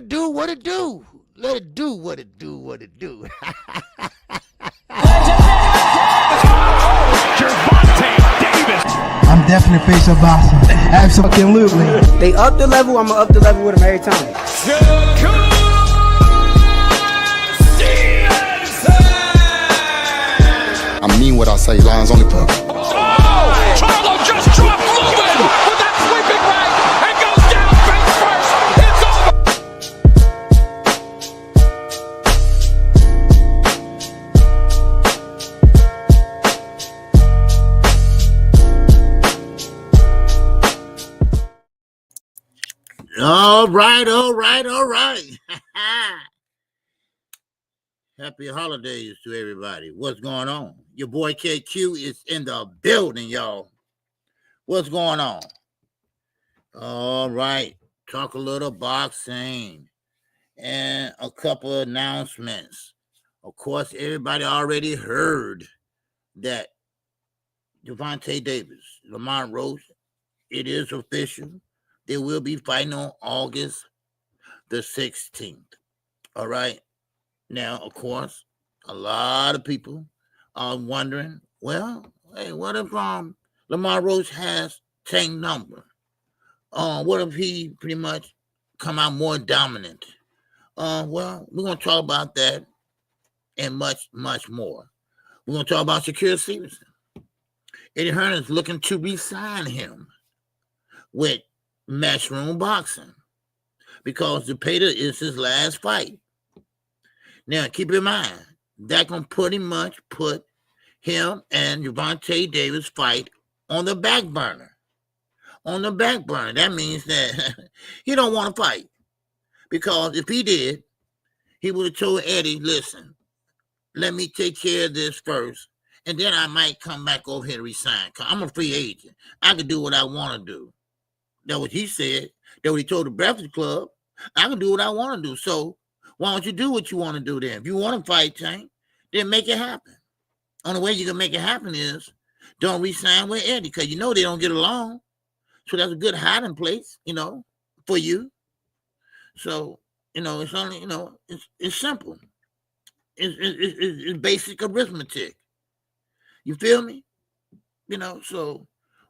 it do, what it do. Let it do what it do, what it do. I'm definitely face of boxing. Absolutely. They up the level, I'ma up the level with them every time. I mean what I say, lines only put. Charlo just dropped Lewin with that sweeping right and goes down face first. It's over. All right. Happy holidays to everybody. What's going on? Your boy KQ is in the building, y'all. What's going on? All right. Talk a little boxing and a couple of announcements. Of course, everybody already heard that Gervonta Davis, Lamont Roach, it is official. They will be fighting on August the 16th. All right. Now, of course, a lot of people are wondering, well, hey, what if Lamont Roach has Tank number? What if he pretty much come out more dominant? Well, we're going to talk about that and much, much more. We're going to talk about Shakur Stevenson. Eddie Hearn is looking to re-sign him with Matchroom Boxing because DUPONT is his last fight. Now, keep in mind, that going to pretty much put him and Gervonta Davis fight on the back burner. On the back burner. That means that he don't want to fight. Because if he did, he would have told Eddie, listen, let me take care of this first, and then I might come back over here to resign. Because I'm a free agent. I can do what I want to do. That's what he said. That's what he told the Breakfast Club. I can do what I want to do. So why don't you do what you want to do then? If you want to fight Tank, then make it happen. Only way you can make it happen is don't re-sign with Eddie because you know they don't get along. So that's a good hiding place, for you. So, it's only, it's simple. It's basic arithmetic. You feel me? So,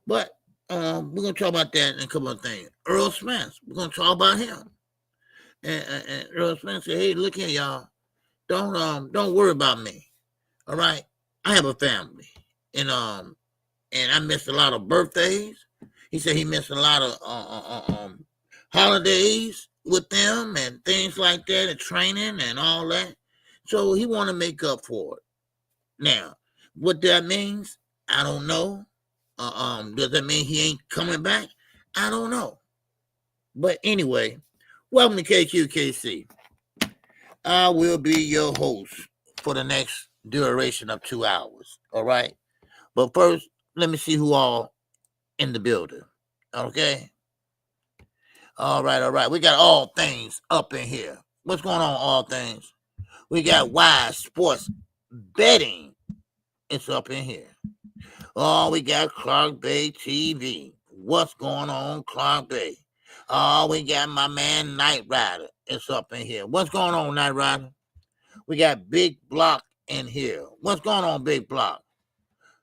but we're going to talk about that in a couple of things. Earl Spence, we're going to talk about him. And Earl Spence said, hey, look here, y'all. Don't worry about me. All right? I have a family. And I missed a lot of birthdays. He said he missed a lot of holidays with them and things like that, and training and all that. So he want to make up for it. Now, what that means, I don't know. Does that mean he ain't coming back? I don't know. But anyway, welcome to KQKC. I will be your host for the next duration of 2 hours. All right. But first, let me see who all in the building. Okay. All right. We got All Things up in here. What's going on, All Things? We got WIZE Sports Betting. It's up in here. Oh, we got Clark Bay TV. What's going on, Clark Bay? Oh, we got my man Knight Rider. It's up in here. What's going on, Knight Rider? We got Big Block in here. What's going on, Big Block?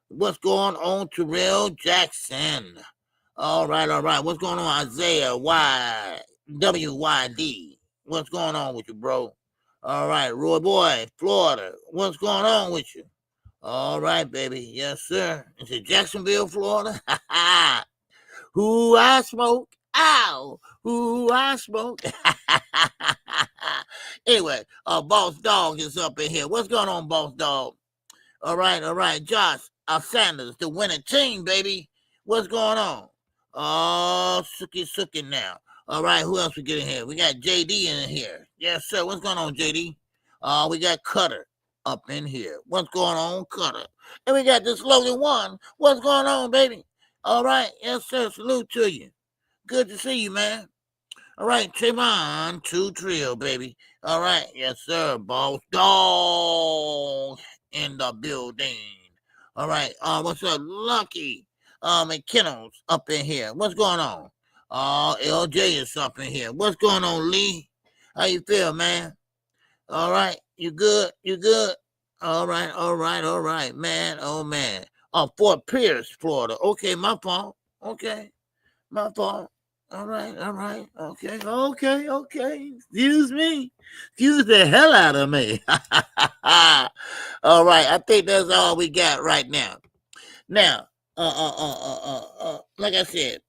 What's going on, Terrell Jackson? All right. What's going on, Isaiah WYD? What's going on with you, bro? All right, Roy Boy, Florida. What's going on with you? All right, baby. Yes, sir. Is it Jacksonville, Florida? Who I smoke? Ow! Who I smoke? Anyway, Boss Dog is up in here. What's going on, Boss Dog? All right. Josh Sanders, the winning team, baby. What's going on? Oh, Suki now. All right, who else we get in here? We got JD in here. Yes, sir. What's going on, JD? We got Cutter up in here. What's going on, Cutter? And we got this lovely one. What's going on, baby? All right. Yes, sir. Salute to you. Good to see you, man. All right. Trayvon, 2 Trill, baby. All right. Yes, sir. Boss Dog in the building. All right. What's up, Lucky? McKinnell's up in here. What's going on? LJ is up in here. What's going on, Lee? How you feel, man? All right. You good? You good? All right. All right. All right, man. Oh, man. Fort Pierce, Florida. Okay, my fault. Okay, my fault. All right. All right. Okay. Okay. Okay. Excuse me. Excuse the hell out of me. All right. I think that's all we got right now. Now, like I said,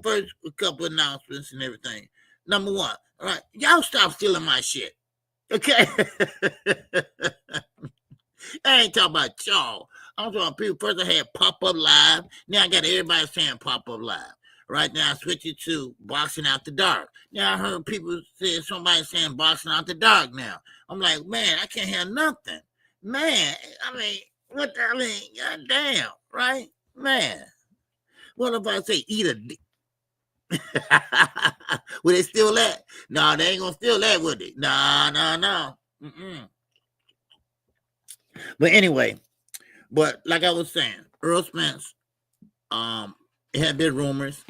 first a couple announcements and everything. Number one, all right, y'all stop stealing my shit. Okay. I ain't talking about y'all. I'm talking about people. First I had Pop-Up Live. Now I got everybody saying Pop-Up Live. Right now I switched it to Boxing After Dark. Now I heard people say somebody saying Boxing After Dark now. I'm like, man, I can't hear nothing. Man, I mean, what the, I mean, goddamn, right? Man. What if I say eat a dick? Will they steal that? No, they ain't gonna steal that, would they? No. Mm-mm. But anyway, like I was saying, Earl Spence, it had been rumors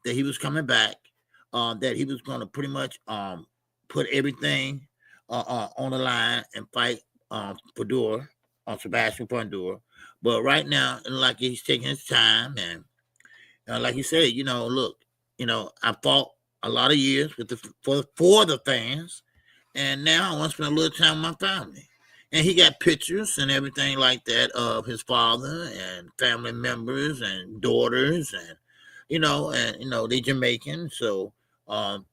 that he was coming back, that he was gonna pretty much put everything on the line and fight Fedor, Sebastian Fedor. But right now, like he's taking his time, and like you said, look, I fought a lot of years with for the fans, and now I want to spend a little time with my family. And he got pictures and everything like that of his father and family members and daughters, and they Jamaican, so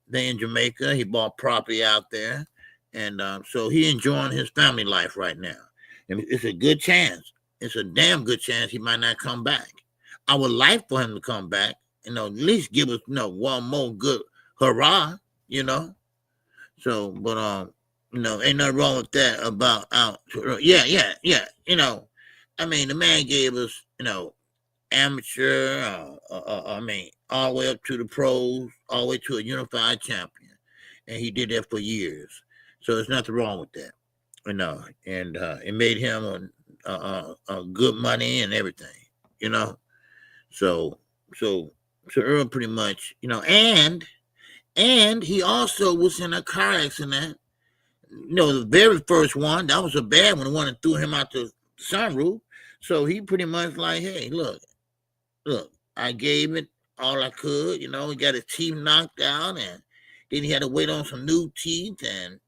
they in Jamaica. He bought property out there, and so he enjoying his family life right now. And it's a good chance. It's a damn good chance he might not come back. I would like for him to come back, at least give us, one more good hurrah, So, but ain't nothing wrong with that about yeah. I mean, the man gave us, amateur, all the way up to the pros, all the way to a unified champion, and he did that for years. So there's nothing wrong with that, and it made him a good money and everything, So Earl pretty much, and he also was in a car accident. The very first one, that was a bad one, the one that threw him out the sunroof. So he pretty much like, hey, look, I gave it all I could. He got his teeth knocked out, and then he had to wait on some new teeth, and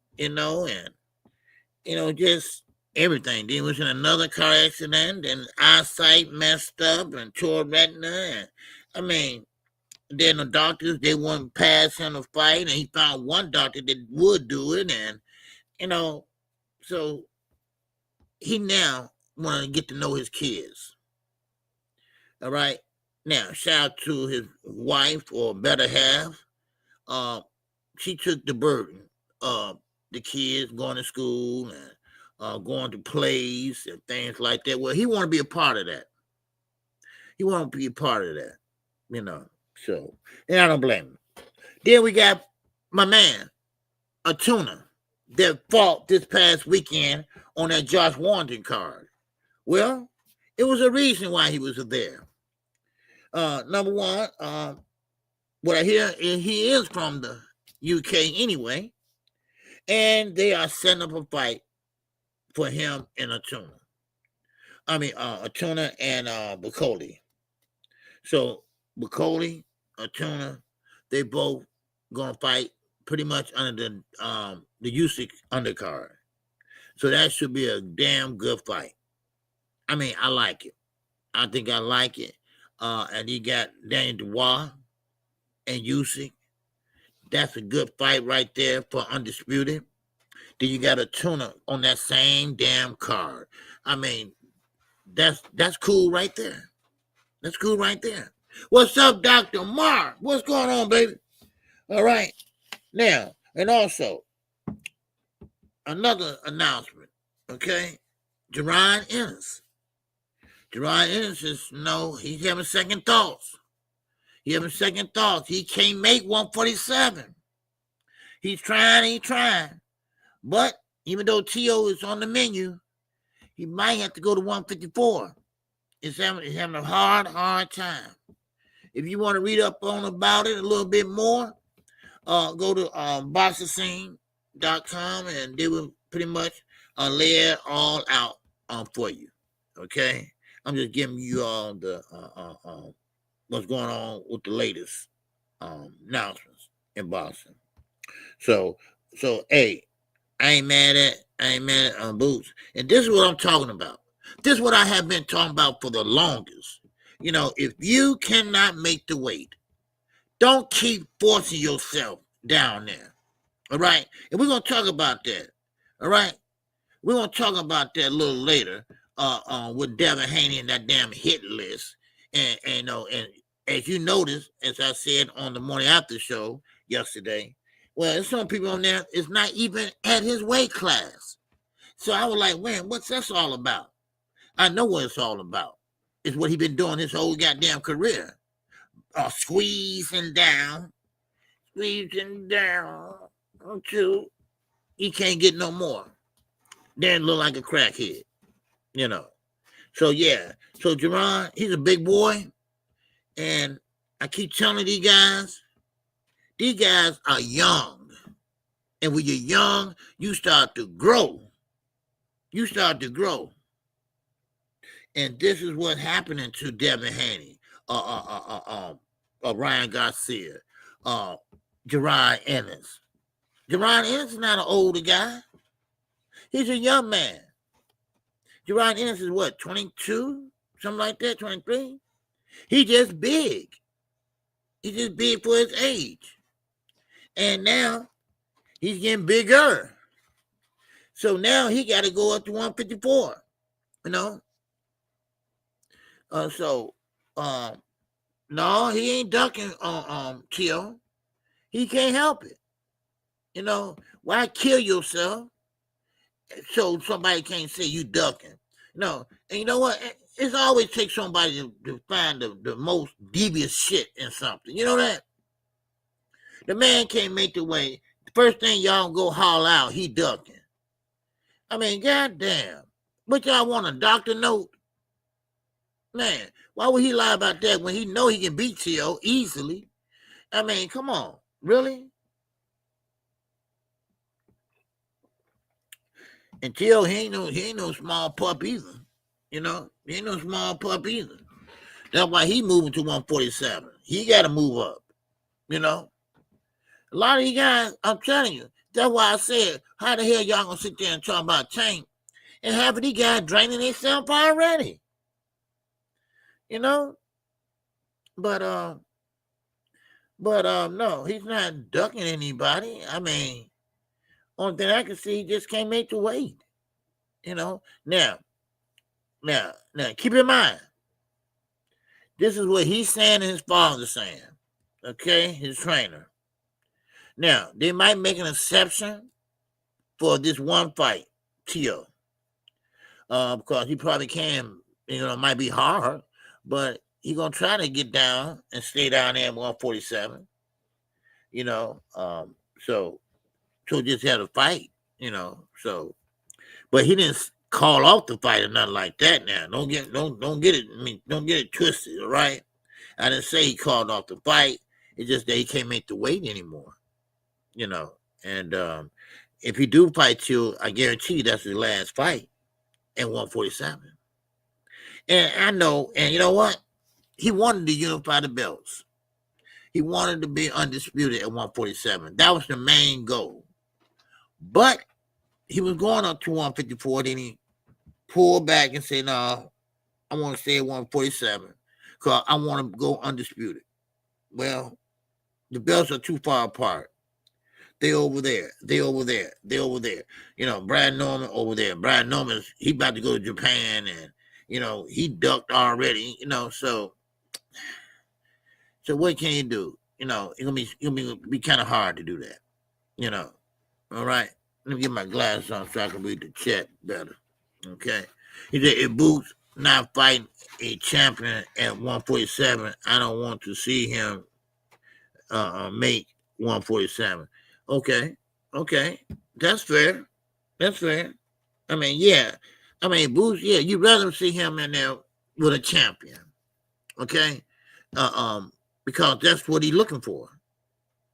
just everything. Then he was in another car accident, and eyesight messed up and tore retina, and then the doctors, they wouldn't pass him to fight, and he found one doctor that would do it, and so he now want to get to know his kids. All right. Now, shout out to his wife, or better half. She took the burden of the kids going to school and going to plays and things like that. Well, he want to be a part of that. He want to be a part of that, So, and I don't blame him. Then we got my man, a tuner, that fought this past weekend on that Josh Warrington card. Well, it was a reason why he was there. Number one, what I hear is he is from the UK anyway, and they are setting up a fight for him and a tuner. A tuner and Bacoli. So Bacoli, a tuner, they both gonna fight pretty much under the Usyk undercard. So that should be a damn good fight. I like it. I think I like it. And you got Daniel Dubois and Usyk. That's a good fight right there for undisputed. Then you got a tuner on that same damn card. That's cool right there. That's cool right there. What's up, Dr. Mark? What's going on, baby? All right. Now, and also, another announcement, okay? Jerron Ennis. Jerron Ennis is, he's having second thoughts. He can't make 147. He's trying. But even though T.O. is on the menu, he might have to go to 154. He's having a hard time. If you want to read up on about it a little bit more, go to boxing.com and they will pretty much lay it all out for you. Okay, I'm just giving you all the what's going on with the latest announcements in boxing. So hey, I ain't mad at Boots, and this is what I'm talking about. This is what I have been talking about for the longest. You know, if you cannot make the weight, don't keep forcing yourself down there. All right, and we're gonna talk about that. All right, we're gonna talk about that a little later. With Devin Haney and that damn hit list, and as you noticed, as I said on the morning after show yesterday, well, there's some people on there is not even at his weight class. So I was like, man, what's this all about? I know what it's all about. It's what he been doing his whole goddamn career. Squeezing down until he can't get no more. Then look like a crackhead, you know. So yeah, so Jerron, he's a big boy, and I keep telling these guys are young, and when you're young, you start to grow. And this is what's happening to Devin Haney, Ryan Garcia, Jerron Ennis. Jerron Ennis is not an older guy. He's a young man. Jerron Ennis is what, 22? Something like that, 23? He just big. He's just big for his age. And now he's getting bigger. So now he got to go up to 154, you know? No, he ain't ducking Tio. He can't help it. You know, why kill yourself so somebody can't say you ducking? No, and you know what? It's always takes somebody to find the most devious shit in something. You know that? The man can't make the way. The first thing y'all go haul out, he ducking. I mean, goddamn. But y'all want a doctor note? Man, why would he lie about that when he know he can beat Tio easily? I mean, come on. Really? And Tio, he ain't no small pup either. You know? He ain't no small pup either. That's why he moving to 147. He got to move up. You know? A lot of you guys, I'm telling you, that's why I said, how the hell y'all gonna sit there and talk about Tank and half of these guys draining themselves already? You know? But no, he's not ducking anybody. I mean, only thing I can see, he just can't make the weight. You know? Now, keep in mind, this is what he's saying and his father's saying. Okay? His trainer. Now, they might make an exception for this one fight, Tio. Because he probably can, you know, it might be hard, but he's going to try to get down and stay down there at 147. You know, so just had a fight, you know, so, but he didn't call off the fight or nothing like that now. Don't get it twisted, all right? I didn't say he called off the fight. It's just that he can't make the weight anymore. You know, and if he do fight you, I guarantee you that's his last fight at 147. And I know, and you know what? He wanted to unify the belts. He wanted to be undisputed at 147. That was the main goal. But he was going up to 154, then he pulled back and said, no, I want to stay at 147 because I want to go undisputed. Well, the belts are too far apart. They over there. You know, Brad Norman over there. Brad Norman, he about to go to Japan, and you know he ducked already. You know, so what can you do? You know, it's gonna be kind of hard to do that. You know, all right. Let me get my glasses on so I can read the chat better. Okay. He said, if Boots not fighting a champion at 147, I don't want to see him make 147. Okay. That's fair. I mean, yeah. I mean, Boots, yeah, you'd rather see him in there with a champion. Okay? Because that's what he's looking for.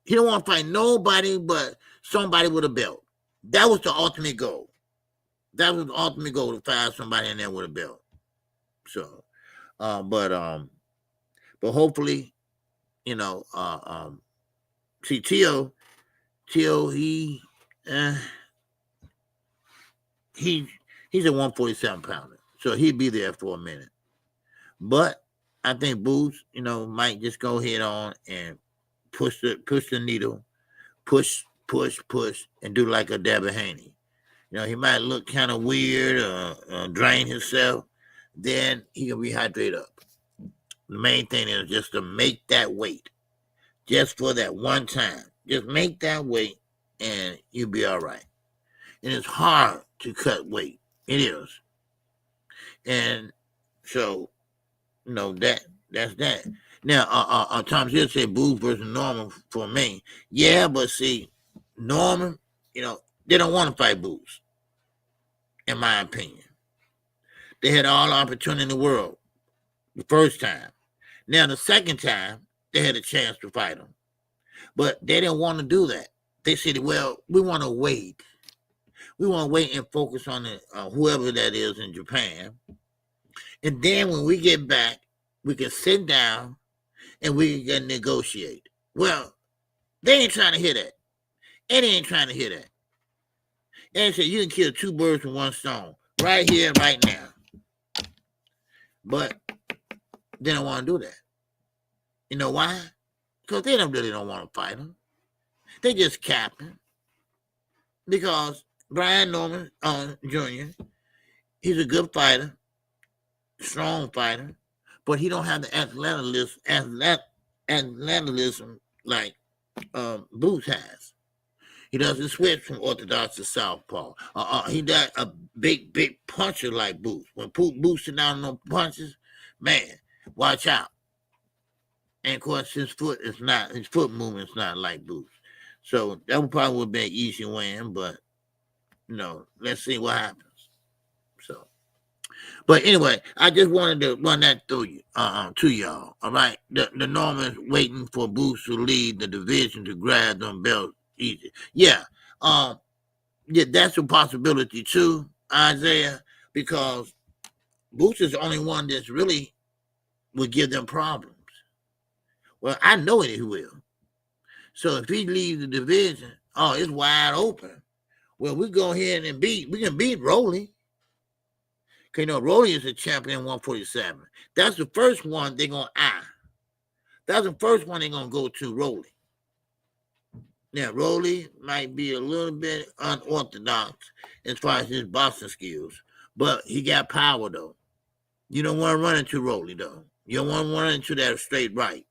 He don't want to fight nobody but somebody with a belt. That was the ultimate goal. That was the ultimate goal, to find somebody in there with a belt. So, but hopefully, you know, see Tio, he's a 147 pounder, so he'd be there for a minute. But I think Boots, you know, might just go head on and push the needle, push, and do like a Devin Haney. You know, he might look kind of weird or drain himself. Then he can rehydrate up. The main thing is just to make that weight, just for that one time. Just make that weight, and you'll be all right. And it's hard to cut weight. It is. And so, you know, that's that. Now, Tom Hill said Boots versus Norman for me. Yeah, but see, Norman, you know, they don't want to fight Boots, in my opinion. They had all the opportunity in the world the first time. Now, the second time, they had a chance to fight him. But they didn't want to do that. They said, well, we want to wait. We want to wait and focus on whoever that is in Japan. And then when we get back, we can sit down and we can negotiate. Well, they ain't trying to hear that. Eddie ain't trying to hear that. Eddie said, you can kill two birds with one stone. Right here, right now. But they don't want to do that. You know why? Because they really don't want to fight him. They just capping. Because Brian Norman Jr., he's a good fighter, strong fighter, but he don't have the athleticism like Boots has. He doesn't switch from orthodox to southpaw. He got a big puncher like Boots. When Boots sit down on those punches, man, watch out. And of course, his foot movement's not like Boots. So that would probably be an easy win, but you know, let's see what happens. So, but anyway, I just wanted to run that through you, to y'all. All right, the Normans waiting for Boots to lead the division to grab them belts easy. Yeah, that's a possibility too, Isaiah, because Boots is the only one that's really will give them problems. Well, I know it will. So if he leaves the division, it's wide open. Well, we go ahead and we can beat Rolly. Okay, you know, Rolly is a champion 147. That's the first one they're going to eye. That's the first one they're going to go to, Rolly. Now, Rolly might be a little bit unorthodox as far as his boxing skills, but he got power, though. You don't want to run into Rolly, though. You don't want to run into that straight right.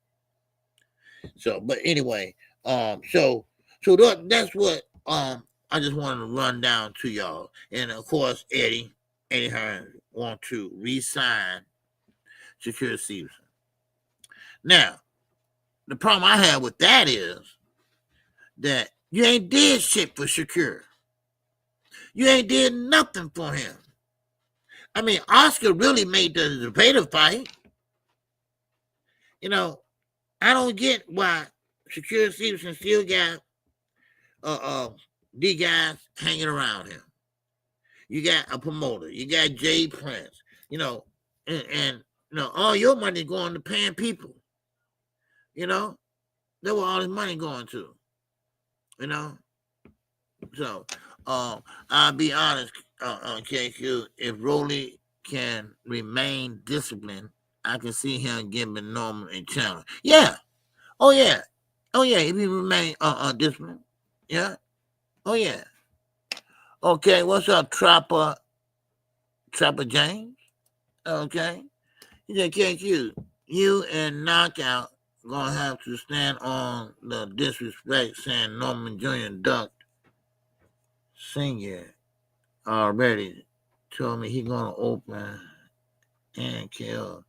So, but anyway, so that's what I just wanted to run down to y'all. And of course, Eddie Hearn want to re-sign Shakur Stevenson. Now, the problem I have with that is that you ain't did shit for Shakur. You ain't did nothing for him. I mean, Oscar really made the debater fight. You know, I don't get why Shakur Stevenson still got these guys hanging around him. You got a promoter. You got Jay Prince. You know, and you know, all your money going to paying people. You know, that's where all this money going to. You know, so I'll be honest, KQ. If Rolly can remain disciplined, I can see him giving Norman a challenge. Yeah. Oh yeah. If he remain disciplined. Yeah. Oh yeah. Okay, what's up, Trapper James? Okay. He said, KQ, you and Knockout gonna have to stand on the disrespect saying Norman Jr. ducked Senior already told me he gonna open and kill.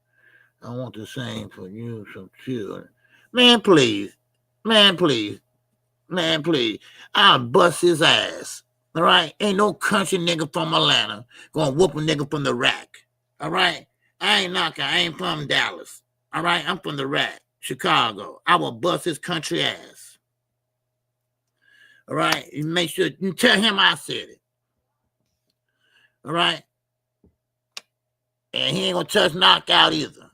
I want the same for you, some children. Man, please. I'll bust his ass. All right? Ain't no country nigga from Atlanta gonna whoop a nigga from the rack. All right? I ain't from Dallas. All right? I'm from the rack, Chicago. I will bust his country ass. All right. You make sure you tell him I said it. All right. And he ain't gonna touch knockout either.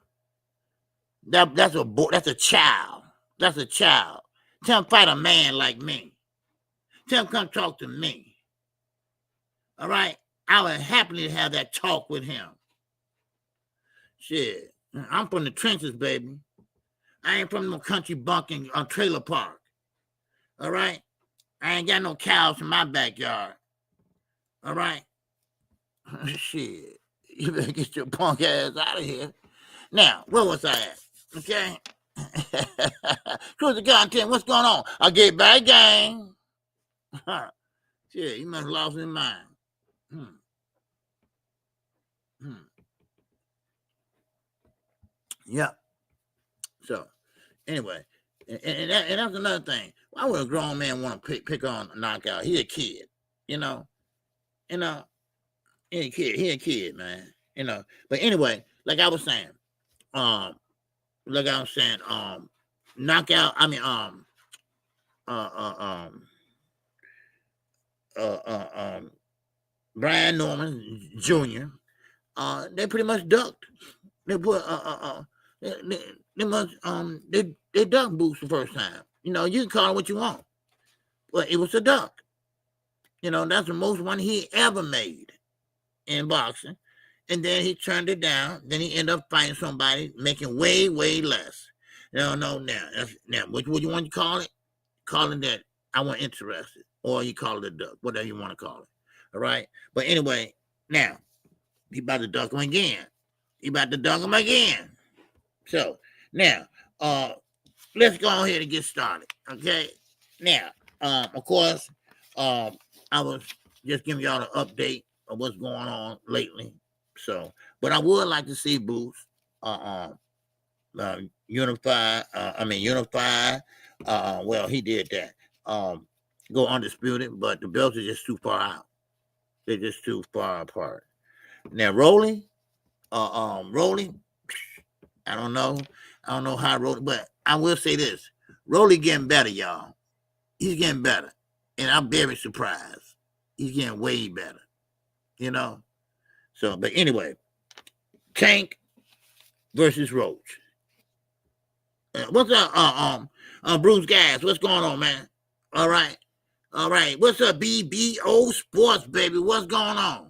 That's a child. That's a child. Tell him fight a man like me. Tell him come talk to me. All right. I would happily have that talk with him. Shit. I'm from the trenches, baby. I ain't from no country bunking trailer park. All right. I ain't got no cows in my backyard. All right. Shit. You better get your punk ass out of here. Now, where was I at? Okay. Cruise the content. What's going on? I get back, gang. Shit, you must have lost his mind. Yep. So, anyway, and that's another thing. Why would a grown man want to pick on a knockout? He a kid, you know. He a kid. He a kid, man. But anyway, like I was saying, knockout. I mean, Brian Norman Jr. They pretty much ducked. They put they duck boots the first time. You can call it what you want, but it was a duck. That's the most money he ever made in boxing. And then he turned it down. Then he ended up fighting somebody making way, way less. Now, what you want to call it? Call it that I wasn't interested. Or you call it a duck, whatever you want to call it. All right? But anyway, now, he about to duck him again. So, now, let's go ahead and get started. Okay? Now, of course, I was just giving y'all an update of what's going on lately. So, but I would like to see Boots unify. Well, he did that. Go undisputed, but the belts are just too far out. They're just too far apart. Now, Rolly, I don't know how Rolly, but I will say this: Rolly getting better, y'all. He's getting better, and I'm very surprised. He's getting way better. So, but anyway, Tank versus Roach. What's up, Bruce Gas? What's going on, man? All right. What's up, BBO Sports, baby? What's going on?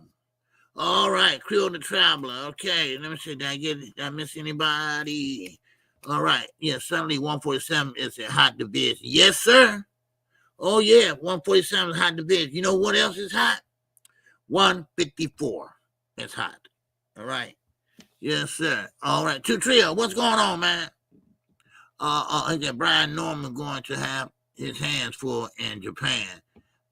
All right, Creole the Traveler. Okay, let me see. Did I miss anybody? All right. Yeah, suddenly 147 is a hot division. Yes, sir. Oh, yeah, 147 is hot division. You know what else is hot? 154. It's hot. All right. Yes, sir. All right. Two Trio, what's going on, man? Brian Norman going to have his hands full in Japan.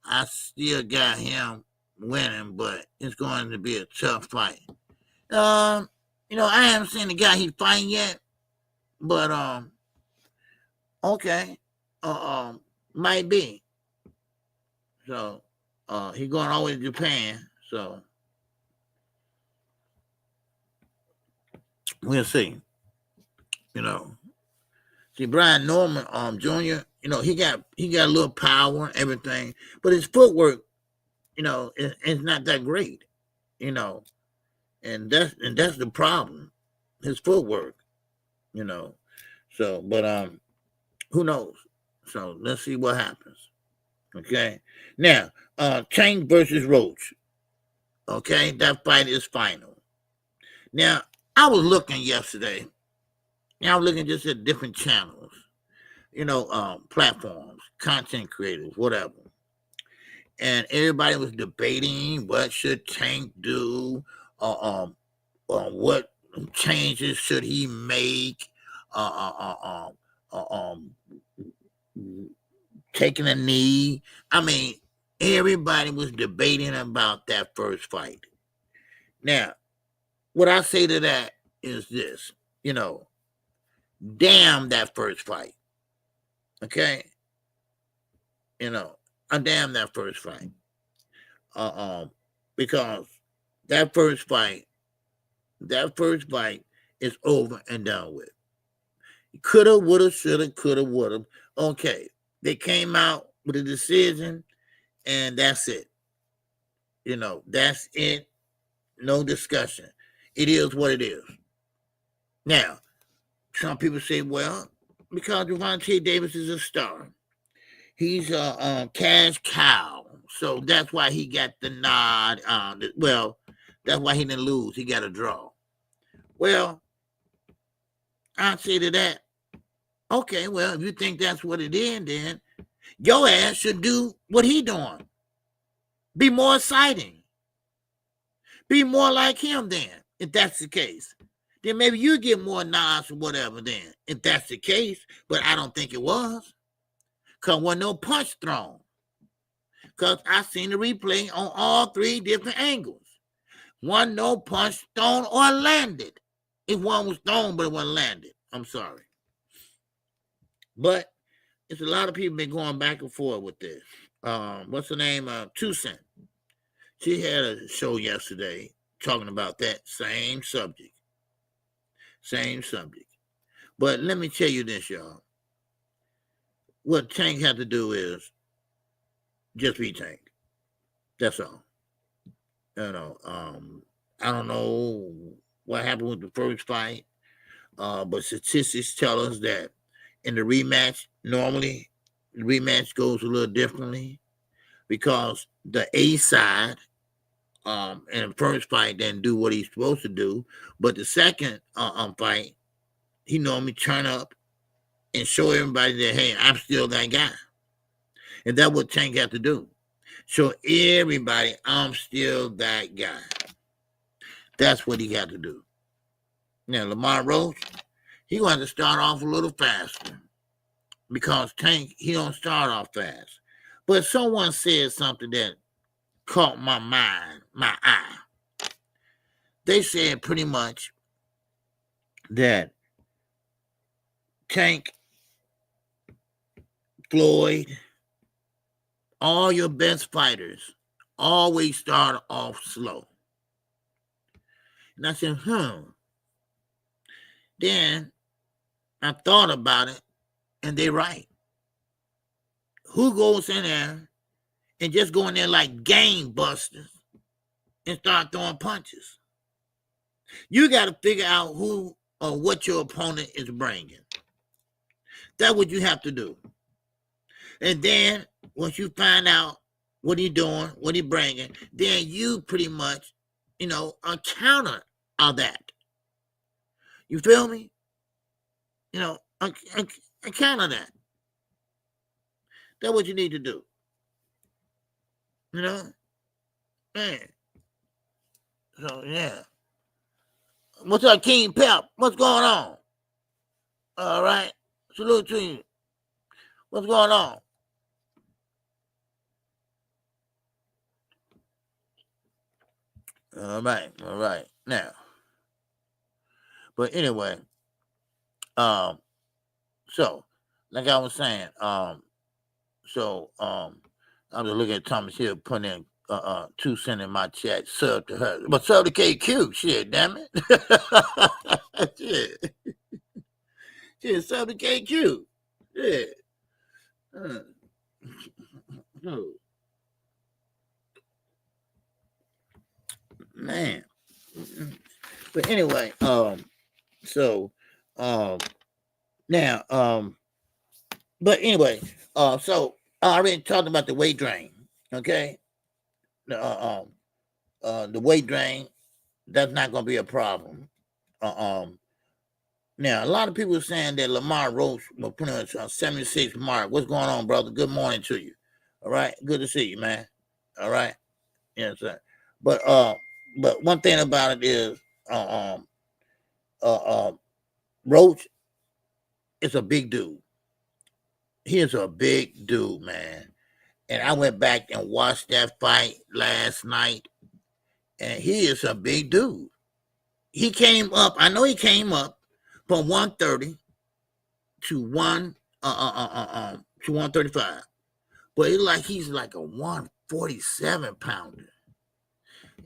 I still got him winning, but it's going to be a tough fight. I haven't seen the guy he's fighting yet, but okay. Might be. So he's going all the way to Japan, so we'll see. See Brian Norman Jr., he got a little power and everything, but his footwork, it's not that great, and that's the problem. His footwork, So, but who knows? So let's see what happens. Okay. Now, Tank versus Roach. Okay, that fight is final. Now, I was looking yesterday. I was looking just at different channels, platforms, content creators, whatever. And everybody was debating what should Tank do, what changes should he make, taking a knee. I mean, everybody was debating about that first fight. Now, what I say to that is this, damn that first fight. Okay? I damn that first fight. Because that first fight is over and done with. Coulda, woulda, shoulda, coulda, woulda. Okay. They came out with a decision, and that's it. You know, that's it. No discussion. It is what it is. Now, some people say, well, because Gervonta Davis is a star, he's a cash cow, so that's why he got the nod. Well, that's why he didn't lose. He got a draw. Well, I'd say to that, okay, well, if you think that's what it is, then your ass should do what he doing. Be more exciting. Be more like him then, if that's the case. Then maybe you get more nods or whatever then, if that's the case. But I don't think it was. Because wasn't no punch thrown. Because I seen the replay on all three different angles. One no punch thrown or landed. If one was thrown, but it wasn't landed. I'm sorry. But it's a lot of people been going back and forth with this. What's her name? 2 Cent. She had a show yesterday talking about that same subject. Same subject. But let me tell you this, y'all. What Tank had to do is just be Tank. That's all. You know, I don't know what happened with the first fight, but statistics tell us that in the rematch, normally the rematch goes a little differently because the A side in the first fight didn't do what he's supposed to do, but the second fight, he normally turn up and show everybody that, hey, I'm still that guy. And that's what Tank had to do. Show everybody I'm still that guy. That's what he got to do. Now, Lamar Roach, he going to start off a little faster because Tank, he don't start off fast. But someone said something that caught my mind, my eye. They said pretty much that Tank, Floyd, all your best fighters always start off slow. And I said, Then I thought about it, and they're right. Who goes in there and just go in there like game busters and start throwing punches? You got to figure out who or what your opponent is bringing. That's what you have to do. And then once you find out what he's doing, what he's bringing, then you pretty much, counter all that. You feel me? Counter that. That's what you need to do. Man. So, yeah. What's up, King Pep? What's going on? All right. Salute to you. What's going on? All right. Now, but anyway, so like I was saying, I'm just looking at Thomas here putting in 2 cents in my chat. Sub to her, but sub to KQ. Shit, damn it. Shit, sub to KQ. Yeah. Man. But anyway, now, but anyway, so I already talked about the weight drain, okay? The weight drain, that's not going to be a problem. Now, a lot of people are saying that Lamar Roach will put on a 76 mark. What's going on, brother? Good morning to you. All right? Good to see you, man. All right? Yes, sir. But one thing about it is, Roach is a big dude. He is a big dude, man. And I went back and watched that fight last night, and he is a big dude. He came up. I know he came up from 130 to 135, but he's like a 147 pounder.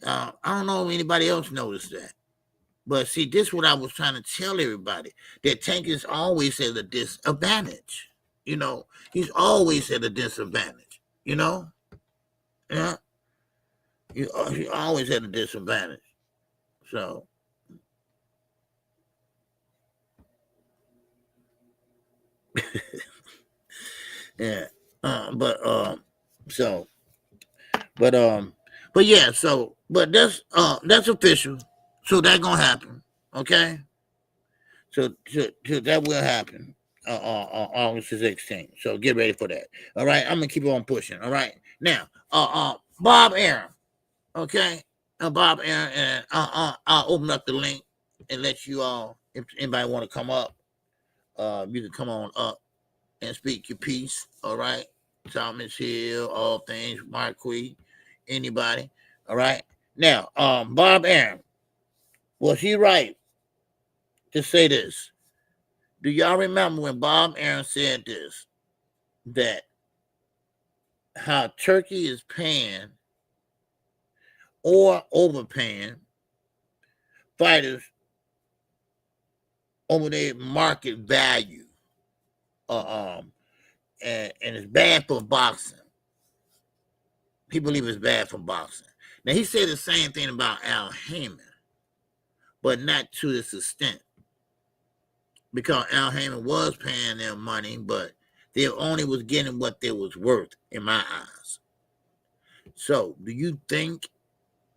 I don't know if anybody else noticed that. But see, this is what I was trying to tell everybody. That Tank is always at a disadvantage. You know, he's always at a disadvantage. You know, yeah, he always at a disadvantage. So, yeah, so, but but yeah, so, but that's official. So that gonna happen, okay? So that will happen on August 16th. So get ready for that. All right, I'm gonna keep on pushing. All right, now, Bob Aaron, okay, Bob Aaron, and I'll open up the link and let you all, if anybody want to come up, you can come on up and speak your piece. All right, Thomas Hill, all things, Marquis, anybody. All right, now, Bob Aaron, was he right to say this? Do y'all remember when Bob Aaron said this? That how Turkey is paying or overpaying fighters over their market value, and it's bad for boxing. He believes it's bad for boxing. Now he said the same thing about Al Heyman, but not to this extent, because Al Heyman was paying them money, but they only was getting what they was worth in my eyes. So, do you think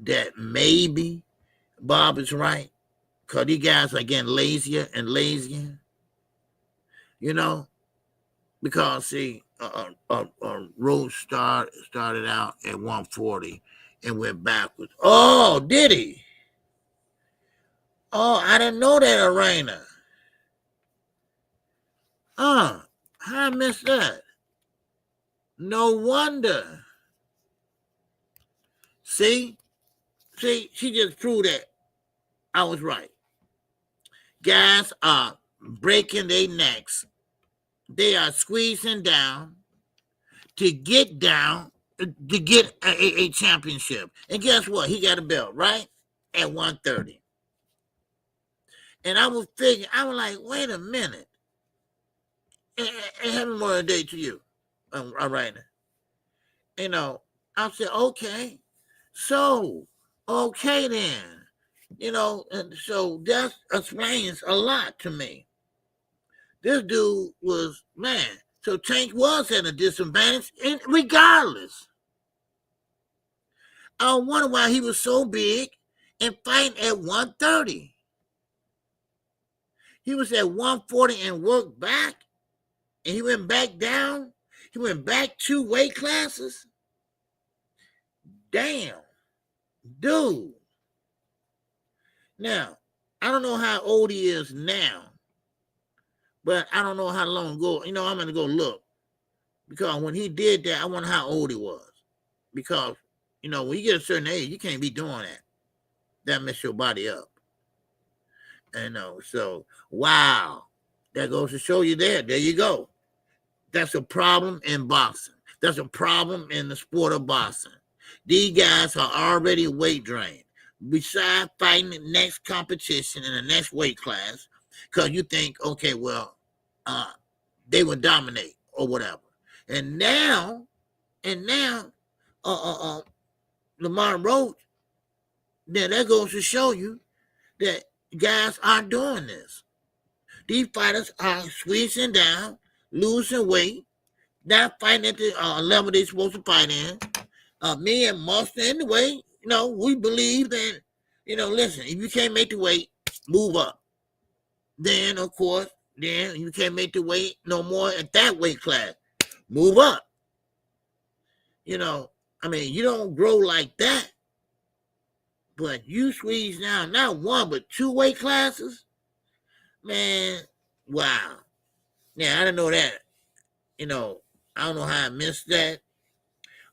that maybe Bob is right? Because these guys are getting lazier and lazier, you know? Because, see, Roach started out at 140 and went backwards. Oh, did he? Oh, I didn't know that arena. How I missed that? No wonder. See, she just proved that I was right. Guys are breaking their necks. They are squeezing down to get a championship. And guess what? He got a belt, right? At 130. And I was thinking, I was like, wait a minute. And happy Memorial Day to you. All right. You know, I said, okay. So, okay then. You know, and so that explains a lot to me. This dude was, man, so Tank was at a disadvantage, and regardless. I wonder why he was so big and fighting at 130. He was at 140 and worked back, and he went back down. He went back 2 weight classes. Damn, dude. Now, I don't know how old he is now, but I don't know how long ago. You know, I'm going to go look, because when he did that, I wonder how old he was. Because, you know, when you get a certain age, you can't be doing that. That messes your body up. I know. So, wow. That goes to show you there. There you go. That's a problem in boxing. That's a problem in the sport of boxing. These guys are already weight drained. Besides fighting the next competition in the next weight class, because you think, okay, well, they would dominate or whatever. And now, Lamar Roach, then that goes to show you that guys aren't doing this. These fighters are squeezing down, losing weight, not fighting at the level they're supposed to fight in. Me and Monster, anyway, you know, we believe that, you know, listen, if you can't make the weight, move up. Then, of course, then you can't make the weight no more at that weight class. Move up. You know, I mean, you don't grow like that. But you squeeze down not 1, but 2 weight classes. Man, wow. Now, I didn't know that. You know, I don't know how I missed that.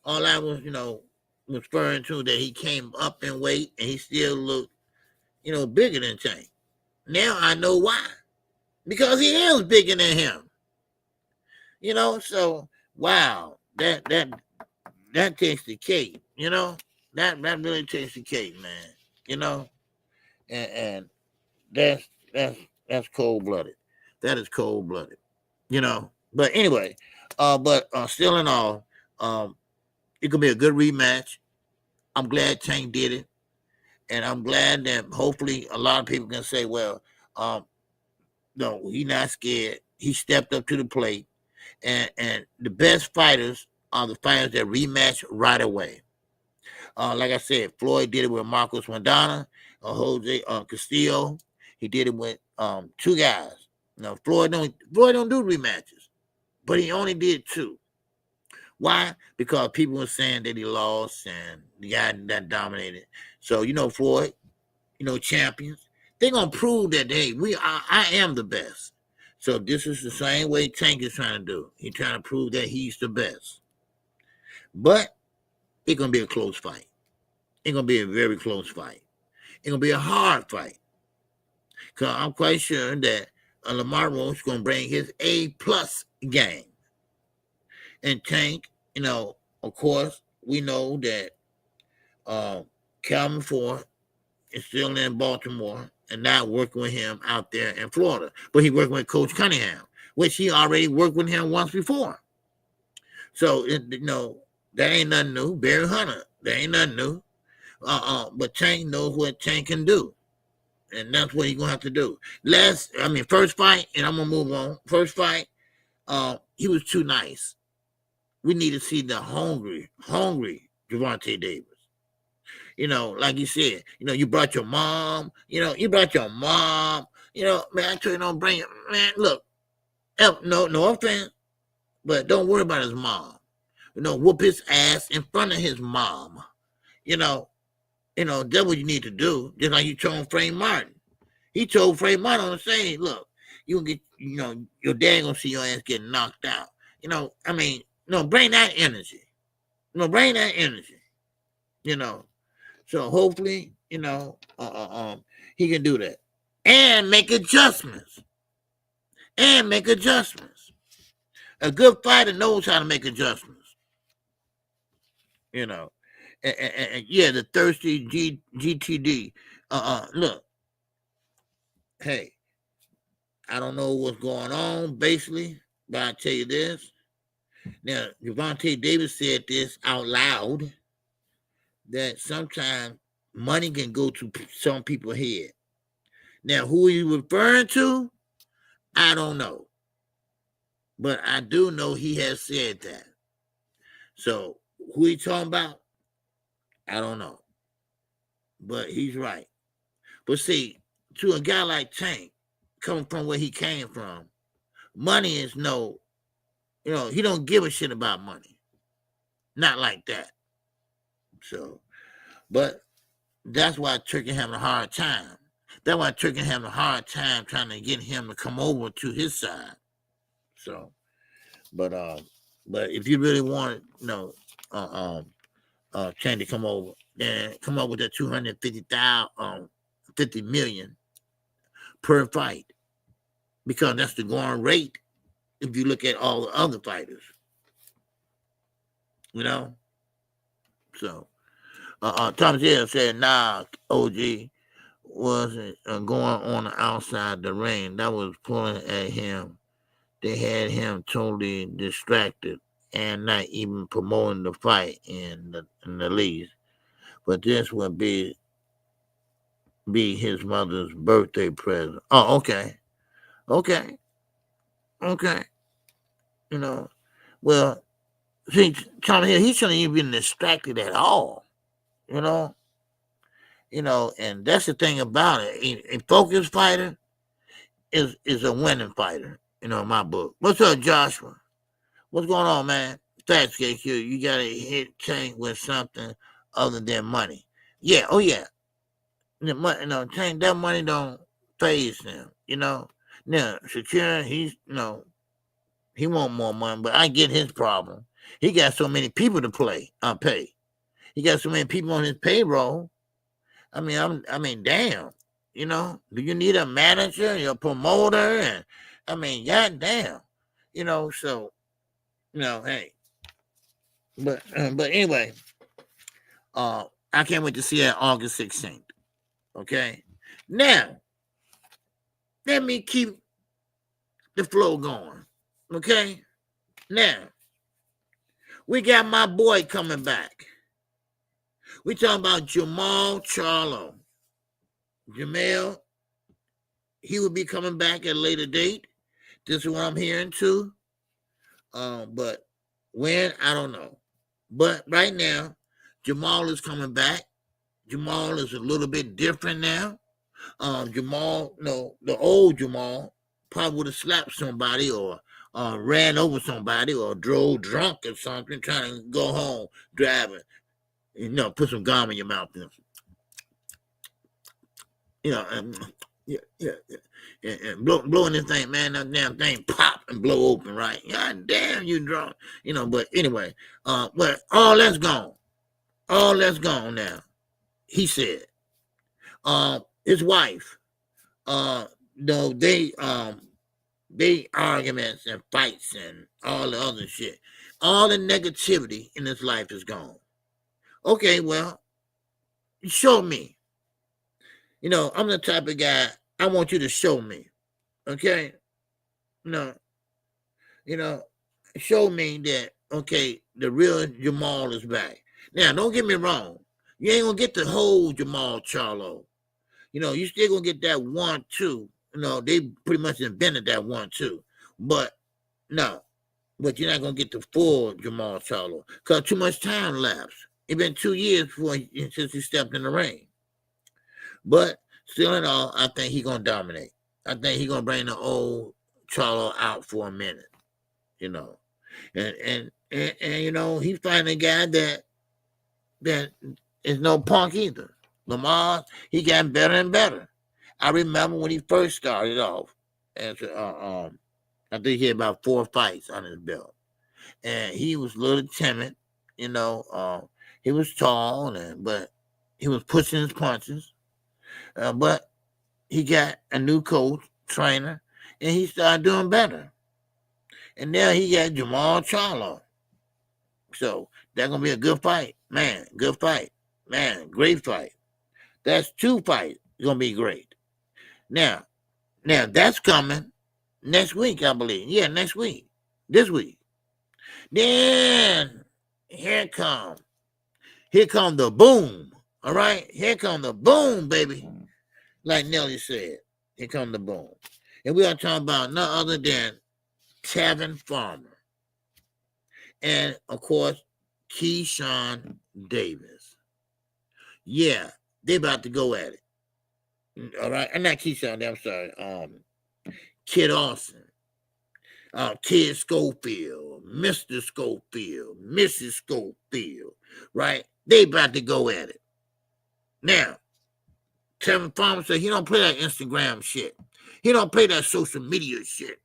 All I was, you know, referring to that he came up in weight and he still looked, you know, bigger than Tank. Now I know why. Because he is bigger than him. You know, so wow, that takes the cake, you know? That really takes the cake, man. You know? And that's cold blooded. That is cold blooded. You know, But anyway, still in all, it could be a good rematch. I'm glad Tank did it, and I'm glad that hopefully a lot of people can say, well, no, he's not scared. He stepped up to the plate, and the best fighters are the fighters that rematch right away. Like I said, Floyd did it with Marcos Maidana, Jose Castillo. He did it with two guys. Now Floyd don't do rematches, but he only did two. Why? Because people were saying that he lost and the guy that dominated. So Floyd, champions, they're gonna prove that I am the best. So this is the same way Tank is trying to do. He's trying to prove that he's the best. But it's gonna be a close fight. It's gonna be a very close fight. It's gonna be a hard fight. Cause I'm quite sure that Lamar Roach is gonna bring his A+ game. And Tank, of course, we know that Calvin Ford is still in Baltimore and not working with him out there in Florida. But he working with Coach Cunningham, which he already worked with him once before. So, that ain't nothing new. Barry Hunter, that ain't nothing new. But Tank knows what Tank can do. And that's what he's going to have to do. First fight, and I'm going to move on. First fight, he was too nice. We need to see the hungry Gervonta Davis. Like you said, you brought your mom, man, I tell you, don't bring it, man, look, no offense, but don't worry about his mom. Whoop his ass in front of his mom. That's what you need to do, just like you told Frank Martin. He told Frank Martin on the stage, look, you can get, your dad gonna see your ass get knocked out. Bring that energy. Bring that energy. So hopefully, he can do that. And make adjustments. A good fighter knows how to make adjustments. And the thirsty GTD. Look, hey, I don't know what's going on, basically, but I'll tell you this. Now, Gervonta Davis said this out loud, that sometimes money can go to some people's head. Now, who are you referring to? I don't know. But I do know he has said that. So, who he talking about? I don't know. But he's right. But see, to a guy like Tank, coming from where he came from, money is no, he don't give a shit about money. Not like that. So, but that's why Turkey having a hard time. That's why Turkey having a hard time trying to get him to come over to his side. So, but if you really want, Tank to come over, then come up with that $250 million per fight, because that's the going rate. If you look at all the other fighters, so Thomas Hill said, nah, OG wasn't going on the outside the ring. That was pulling at him. They had him totally distracted and not even promoting the fight in the least. But this would be his mother's birthday present. Oh, okay. Well, see, Tom Hill, he shouldn't even been distracted at all. And that's the thing about it. A focused fighter is a winning fighter, in my book. What's up, Joshua? What's going on, man? Facts, KQ. You got to hit Tank with something other than money. Yeah, oh yeah. Tank, that money don't phase him, Now, Shakira, he's, he want more money, but I get his problem. He got so many people to pay. He got so many people on his payroll. I mean, damn. Do you need a manager, your promoter, and goddamn. So, hey. But anyway, I can't wait to see that August 16th. Okay. Now, let me keep the flow going. Okay? Now, we got my boy coming back. We talking about Jamal Charlo. Jamel, he will be coming back at a later date. This is what I'm hearing too. But when, I don't know. But right now, Jamal is coming back. Jamal is a little bit different now. Jamal, no, the old Jamal probably would have slapped somebody or ran over somebody or drove drunk or something, trying to go home driving. Put some gum in your mouth. And blowing this thing, man, that damn thing pop and blow open, right? God damn, you drunk. But anyway, but all that's gone. All that's gone now. He said. His wife, they arguments and fights and all the other shit. All the negativity in his life is gone. Okay, well, show me. I'm the type of guy, I want you to show me. Okay? Show me that, okay, the real Jamal is back. Now, don't get me wrong. You ain't gonna get the whole Jamal Charlo. You still gonna get that 1-2. They pretty much invented that 1-2. But no. But you're not gonna get the full Jamal Charlo. Because too much time lapsed. It's been 2 years since he stepped in the ring. But still in all, I think he's gonna dominate. I think he's gonna bring the old Charlo out for a minute. And he's fighting a guy that is no punk either. Lamar, he got better and better. I remember when he first started off, I think he had about 4 fights on his belt, and he was a little timid. He was tall, but he was pushing his punches. But he got a new coach, trainer, and he started doing better. And now he got Jamal Charlo. So that's gonna be a good fight, man. Good fight, man. Great fight. That's 2 fights. It's gonna be great. Now that's coming next week, I believe. Yeah, next week. This week. Then here come the boom. All right, here come the boom, baby. Like Nelly said, here come the boom. And we are talking about none other than Tevin Farmer. And of course, Keyshawn Davis. Yeah, they about to go at it. All right, and not Keyshawn, I'm sorry. Kid Austin, Kid Schofield, Mr. Schofield, Mrs. Schofield, right? They about to go at it. Now, Tevin Farmer said he don't play that Instagram shit. He don't play that social media shit.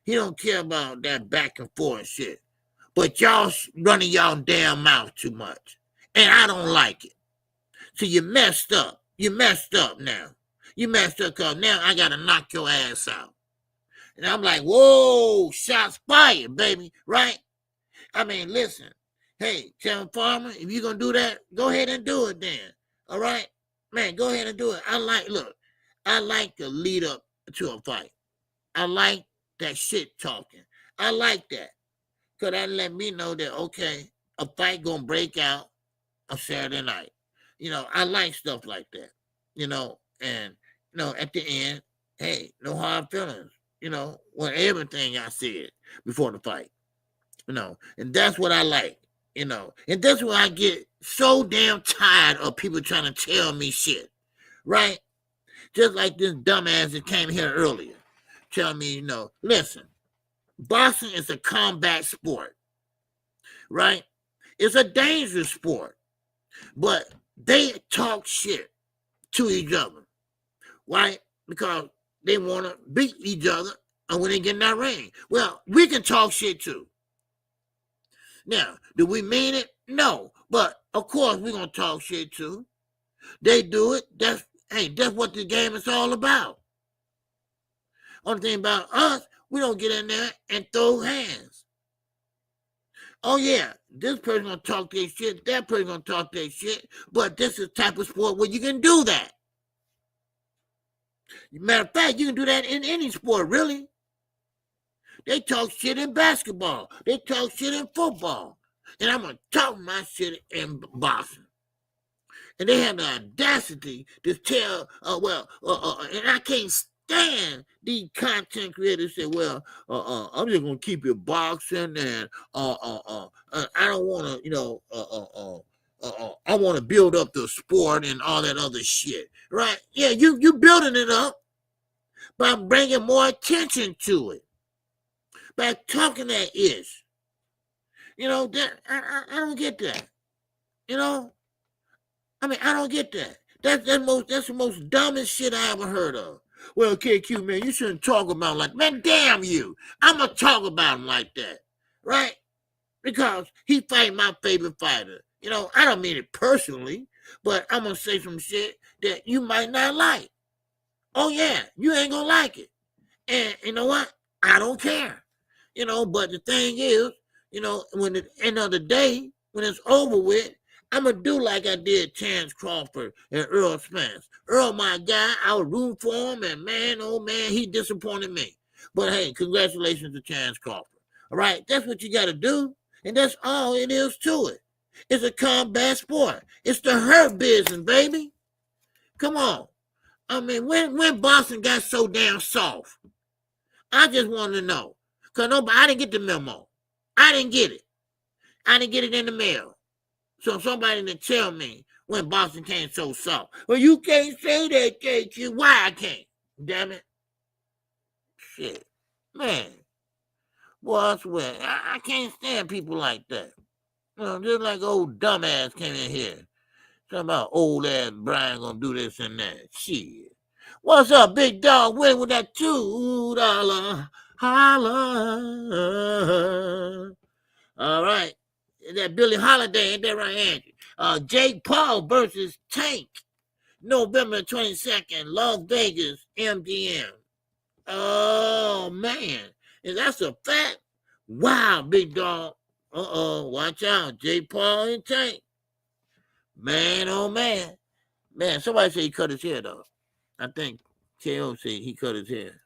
He don't care about that back and forth shit. But y'all running y'all damn mouth too much. And I don't like it. So you messed up. You messed up now. You messed up because now I got to knock your ass out. And I'm like, whoa, shots fired, baby, right? I mean, listen. Hey, Tevin Farmer, if you're going to do that, go ahead and do it then. All right? Man, go ahead and do it. I like the lead up to a fight. I like that shit talking. I like that. Because that let me know that, okay, a fight going to break out on Saturday night. I like stuff like that. And, at the end, hey, no hard feelings. With everything I said before the fight. And that's what I like. And that's why I get so damn tired of people trying to tell me shit. Right? Just like this dumbass that came here earlier. Tell me, listen, boxing is a combat sport. Right? It's a dangerous sport. But they talk shit to each other. Right? Because they want to beat each other and when they get in that ring. Well, we can talk shit too. Now, do we mean it? No. But, of course, we're going to talk shit too. They do it. That's what the game is all about. Only thing about us, we don't get in there and throw hands. Oh, yeah, this person going to talk their shit, that person going to talk their shit, but this is the type of sport where you can do that. Matter of fact, you can do that in any sport, really. They talk shit in basketball. They talk shit in football. And I'm going to talk my shit in boxing. And they have the audacity to tell, and I can't stand these content creators say, well, I'm just going to keep it boxing and I don't want to, I want to build up the sport and all that other shit, right? Yeah, you building it up by bringing more attention to it, by talking that ish. That I don't get that. I don't get that. That's the most dumbest shit I ever heard of. Well, KQ, man, you shouldn't talk about him like, man, damn you. I'm going to talk about him like that, right? Because he fight my favorite fighter. I don't mean it personally, but I'm going to say some shit that you might not like. Oh, yeah, you ain't going to like it. And you know what? I don't care. But the thing is, when at the end of the day, when it's over with, I'm going to do like I did Chance Crawford and Earl Spence. Earl, my guy, I was rooting for him, and man, oh man, he disappointed me. But hey, congratulations to Chance Crawford. All right, that's what you got to do, and that's all it is to it. It's a combat sport. It's the hurt business, baby. Come on. When Boston got so damn soft? I just want to know. Because I didn't get the memo. I didn't get it. I didn't get it in the mail. So somebody to tell me when Boston came so soft. Well, you can't say that, KQ. Why I can't? Damn it. Shit. Man. Boy, I swear. I can't stand people like that. Just like old dumbass came in here. Talking about old ass Brian gonna do this and that. Shit. What's up, big dog? Win with that $2 holla. All right. That Billie Holiday, ain't that right, Andrew? Jake Paul versus Tank, November 22nd, Las Vegas, MGM. Oh, man. And that's a fact? Wow, big dog. Watch out. Jake Paul and Tank. Man, oh, man. Man, somebody say he cut his hair, though. I think KO said he cut his hair.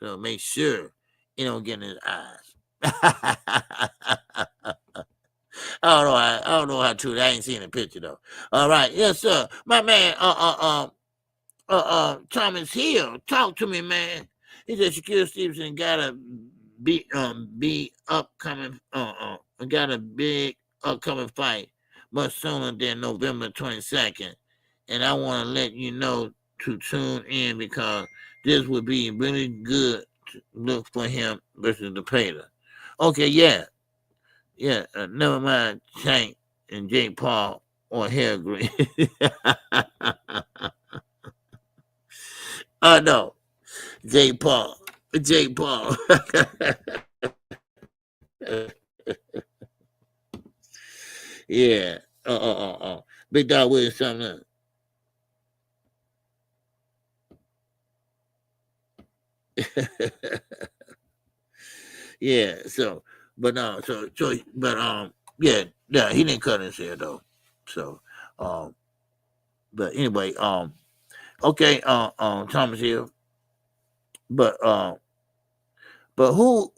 So make sure it don't get in his eyes. I don't know how true. I ain't seen the picture though. All right, yes, sir. My man, Thomas Hill, talk to me, man. He said Shaquille Stevenson gotta be upcoming. Got a big upcoming fight much sooner than November 22nd, and I want to let you know to tune in because this would be really good to look for him versus the Pater. Okay, yeah. Yeah, never mind Tank and Jake Paul or hair green. No, Jake Paul. Yeah. Big dog with something else. Yeah, so but no, yeah, he didn't cut his hair though. So but anyway, okay, Thomas Hill. But who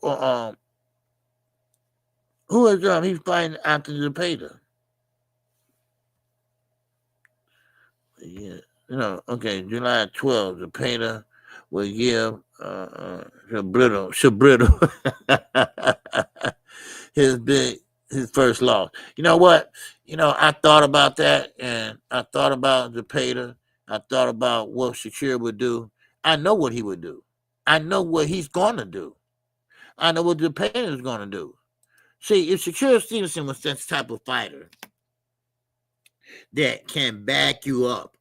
is he's fighting after the Pater? Yeah, okay, July 12th, the Pater will give Shabrito his first loss. You know what? I thought about that, and I thought about the Pater. I thought about what Shakir would do. I know what he would do. I know what he's going to do. I know what the Pater is going to do. See, if Shakur Stevenson was that type of fighter that can back you up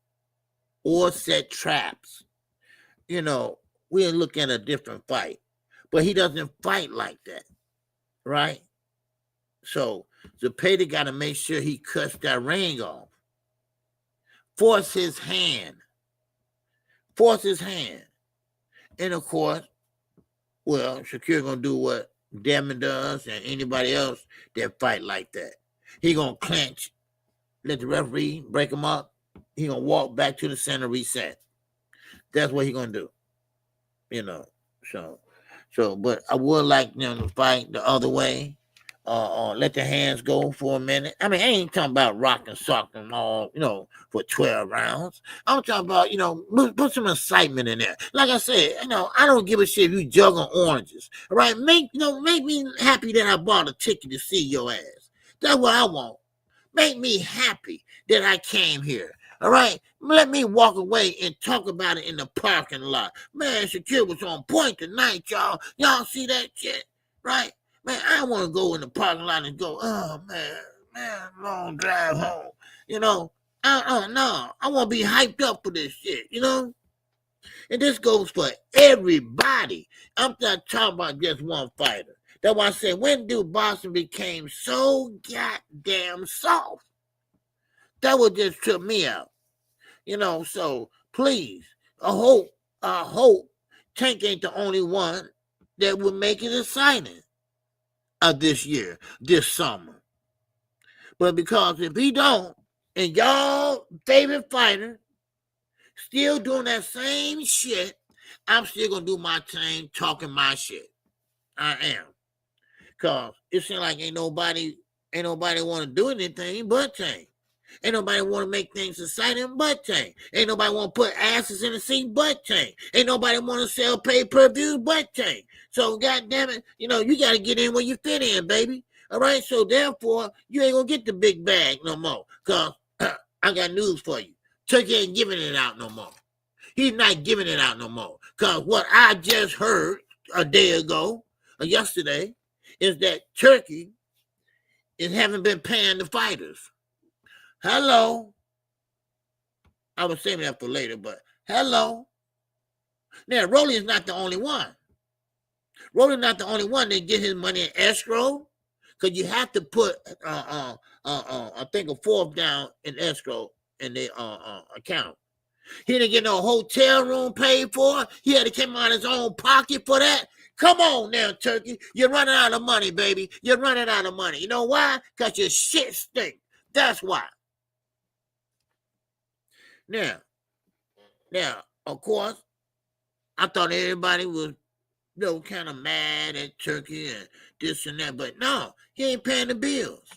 or set traps, we're looking at a different fight. But he doesn't fight like that, right? So the Pater got to make sure he cuts that ring off. Force his hand. And of course, well, Shakir gonna do what Damon does and anybody else that fight like that. He gonna clinch, let the referee break him up. He gonna walk back to the center, reset. That's what he gonna do. So So, but I would like them to fight the other way. Let the hands go for a minute. I mean, I ain't talking about rock and sock them all, for 12 rounds. I'm talking about, put some excitement in there. Like I said, I don't give a shit if you juggling oranges. All right, make me happy that I bought a ticket to see your ass. That's what I want. Make me happy that I came here. All right, let me walk away and talk about it in the parking lot. Man, Shakir was on point tonight, y'all. Y'all see that shit, right? Man, I want to go in the parking lot and go, oh, man, long drive home. No. I want to be hyped up for this shit, And this goes for everybody. I'm not talking about just one fighter. That's why I said, when do boxing became so goddamn soft? That would just trip me out. So please, I hope Tank ain't the only one that would make it exciting of this year, this summer. But because if he don't, and y'all favorite fighter still doing that same shit, I'm still gonna do my thing, talking my shit. I am. Cause it seems like ain't nobody want to do anything but Tank. Ain't nobody want to make things exciting but Tank. Ain't nobody want to put asses in the seat but Tank. Ain't nobody want to sell pay-per-views but Tank. So, goddamn it, you got to get in where you fit in, baby. All right? So, therefore, you ain't going to get the big bag no more. Because I got news for you. Turkey ain't giving it out no more. He's not giving it out no more. Because what I just heard a day ago, or yesterday, is that Turkey haven't been paying the fighters. Hello. I was saving that for later, but hello. Now, Rolly is not the only one. Rolly's not the only one that get his money in escrow, because you have to put, I think, a fourth down in escrow in their account. He didn't get no hotel room paid for. He had to come out of his own pocket for that. Come on now, Turkey. You're running out of money, baby. You're running out of money. You know why? Because your shit stink. That's why. Now, of course, I thought everybody was, kind of mad at Turkey and this and that, but no, he ain't paying the bills.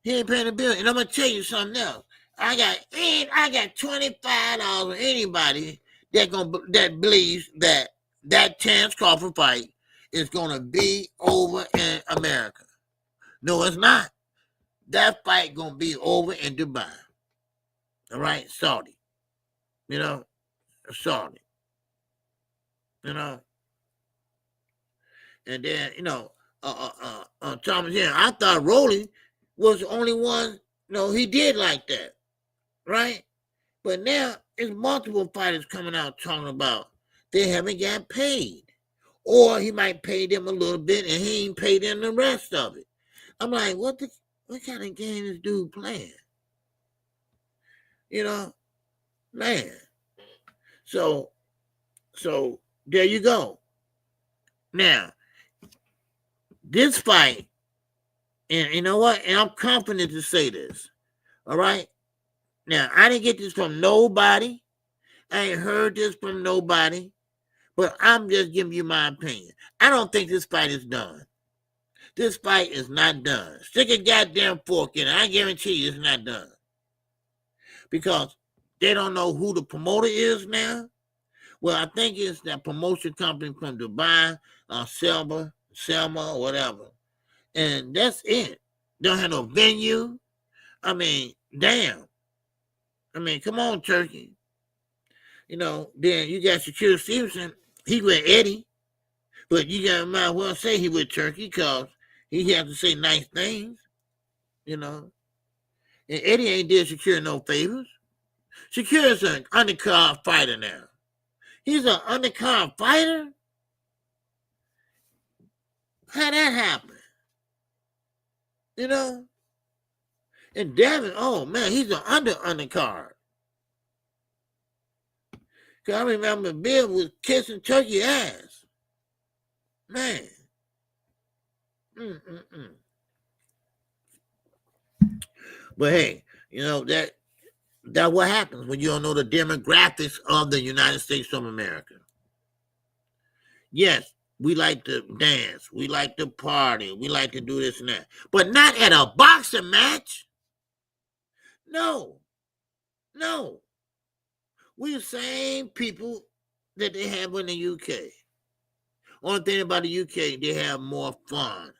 He ain't paying the bills. And I'm gonna tell you something else. I got $25 for anybody that believes that Terence Crawford fight is gonna be over in America. No, it's not. That fight gonna be over in Dubai. All right, Saudi. Saudi. And then, Thomas here, I thought Rolly was the only one, he did like that, right? But now it's multiple fighters coming out talking about they haven't got paid. Or he might pay them a little bit and he ain't paid them the rest of it. I'm like, what kind of game is dude playing? Man. So there you go. Now, this fight, and you know what? And I'm confident to say this. All right? Now, I didn't get this from nobody. I ain't heard this from nobody. But I'm just giving you my opinion. I don't think this fight is done. This fight is not done. Stick a goddamn fork in it. I guarantee you it's not done. Because they don't know who the promoter is now. Well, I think it's that promotion company from Dubai, Selma, or whatever. And that's it. Don't have no venue. I mean, damn. I mean, come on, Turkey. Then you got Shakir Stevenson. He with Eddie. But you might as well say he with Turkey because he has to say nice things. And Eddie ain't did Shakir no favors. Shakir is an undercard fighter now. He's an undercard fighter? How'd that happen? And Devin, oh man, he's an undercard. Cause I remember Bill was kissing Turkey ass. Man. But hey, that's what happens when you don't know the demographics of the United States of America. Yes, we like to dance. We like to party. We like to do this and that. But not at a boxing match. No. No. We're the same people that they have in the UK. Only thing about the UK, they have more fun.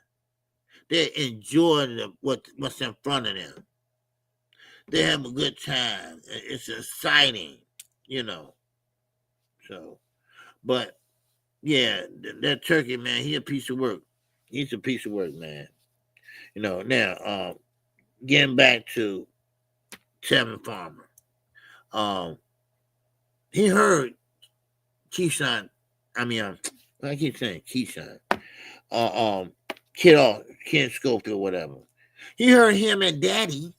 They enjoy what's in front of them. They have a good time. It's exciting, you know. So, but yeah, that turkey, man, he a piece of work. He's a piece of work, man. You know, now, getting back to Tevin Farmer. He heard Keyshawn, I keep saying Keyshawn, Ken Schofield, whatever. He heard him and Daddy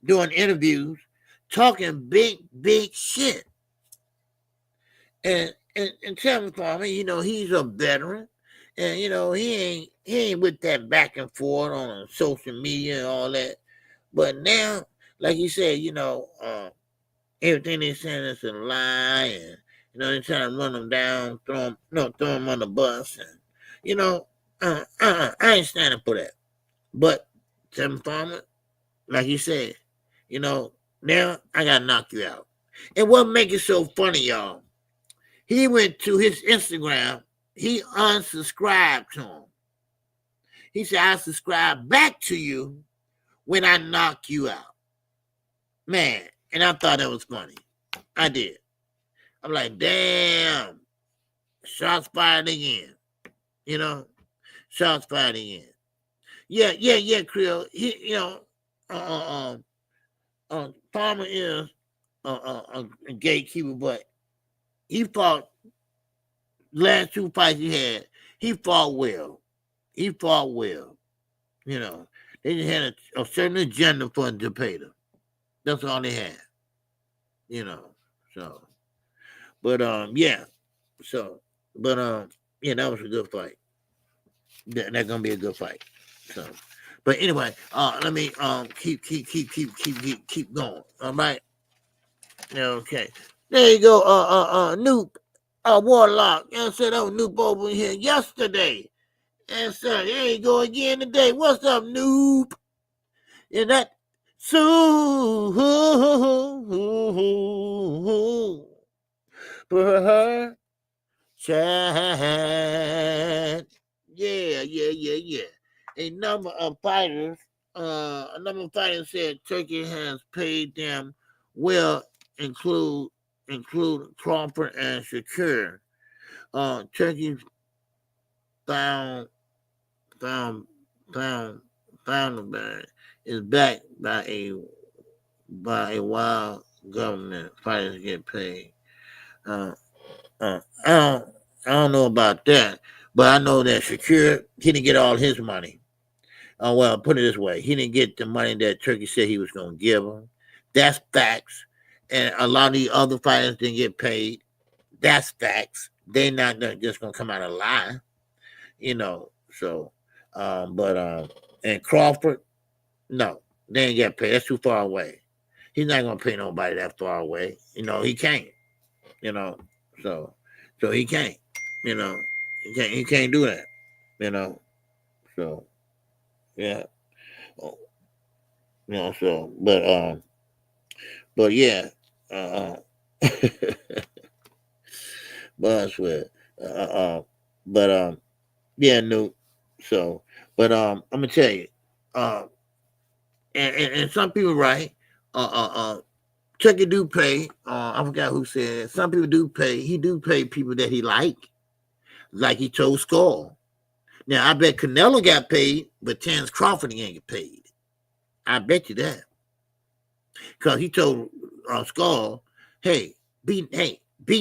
doing interviews, talking big shit. And Tevin Farmer, you know, he's a veteran, and you know he ain't with that back and forth on social media and all that. But now, like you said, you know, everything they're saying is a lie, and you know they're trying to run them down, throw them on the bus, and you know, I ain't standing for that. But Tevin Farmer, like you said, you know, now I gotta knock you out. And what make it so funny, y'all? He went to his Instagram. He unsubscribed to him. He said, "I subscribe back to you when I knock you out." Man, and I thought that was funny. I did. I'm like, damn, shots fired again. You know, shots fired again. Yeah, Creole. He, you know, Palmer is a gatekeeper, but he fought last two fights he had. He fought well. He fought well. You know, they just had a certain agenda for a debater. That's all they had. You know, so. But yeah. So, but yeah, that was a good fight. That's gonna be a good fight. So, but anyway, let me keep going. All right. Okay. There you go. Noop, Warlock. And said, "Oh, Noop over here yesterday." And so there you go again today. What's up, Noop? Is that so? For her child. Yeah. A number of fighters said Turkey has paid them well, include Crawford and Shakur. Turkey found is backed by a wild government. Fighters get paid. I don't know about that, but I know that Shakur, he didn't get all his money. Well, put it this way, he didn't get the money that Turkey said he was going to give him. That's facts. And a lot of the other fighters didn't get paid. That's facts. They're not just going to come out and lie, you know. So, and Crawford, no, they ain't get paid. That's too far away. He's not going to pay nobody that far away. You know, he can't, you know. So he can't, you know. He can't do that, you know. So, yeah. You know, so, but yeah. But I swear. Yeah, no. So, but I'm gonna tell you, and some people right, Chucky do pay. I forgot who said it. Some people do pay. He do pay people that he like he told Skull. Now I bet Canelo got paid, but Terence Crawford ain't get paid. I bet you that, because he told Skull, "Hey, be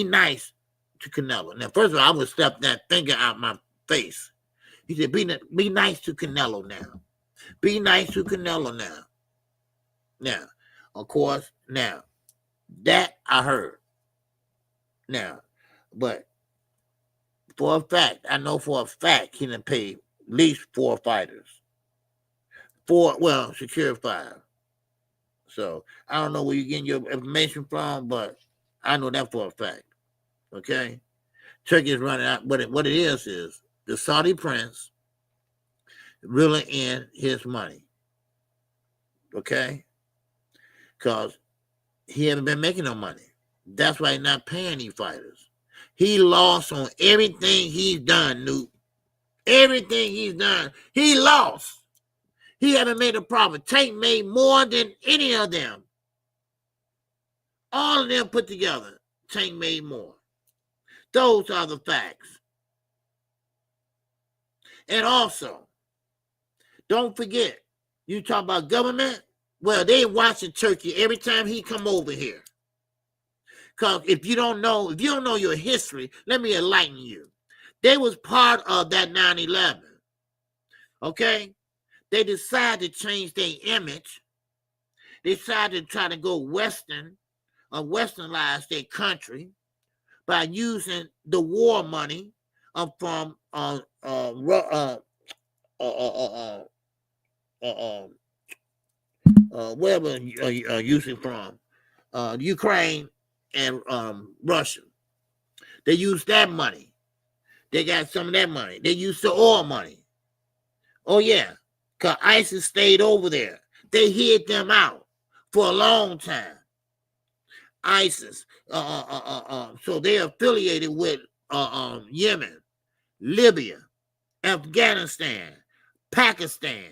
nice to Canelo." Now, first of all, I would step that finger out my face. He said, "Be nice to Canelo now. Be nice to Canelo now." Now, of course, now that I heard. Now, but for a fact, I know for a fact he done paid at least 4 fighters. 4, well, secure 5. So I don't know where you're getting your information from, but I know that for a fact. Okay. Turkey is running out. What it is the Saudi prince reeling in his money. Okay? Because he haven't been making no money. That's why he's not paying these fighters. He lost on everything he's done, Newt. Everything he's done, he lost. He haven't made a profit. Tank made more than any of them. All of them put together, Tank made more. Those are the facts. And also, don't forget, you talk about government, well, they watching Turkey every time he come over here. Because if you don't know your history, let me enlighten you. They was part of that 9/11. Okay? They decided to change their image. They decided to try to go Western or Westernlize their country by using the war money from wherever using from Ukraine and Russia. They used that money. They got some of that money. They used the oil money. Oh yeah, because ISIS stayed over there. They hid them out for a long time. ISIS. So they're affiliated with Yemen, Libya, Afghanistan, Pakistan.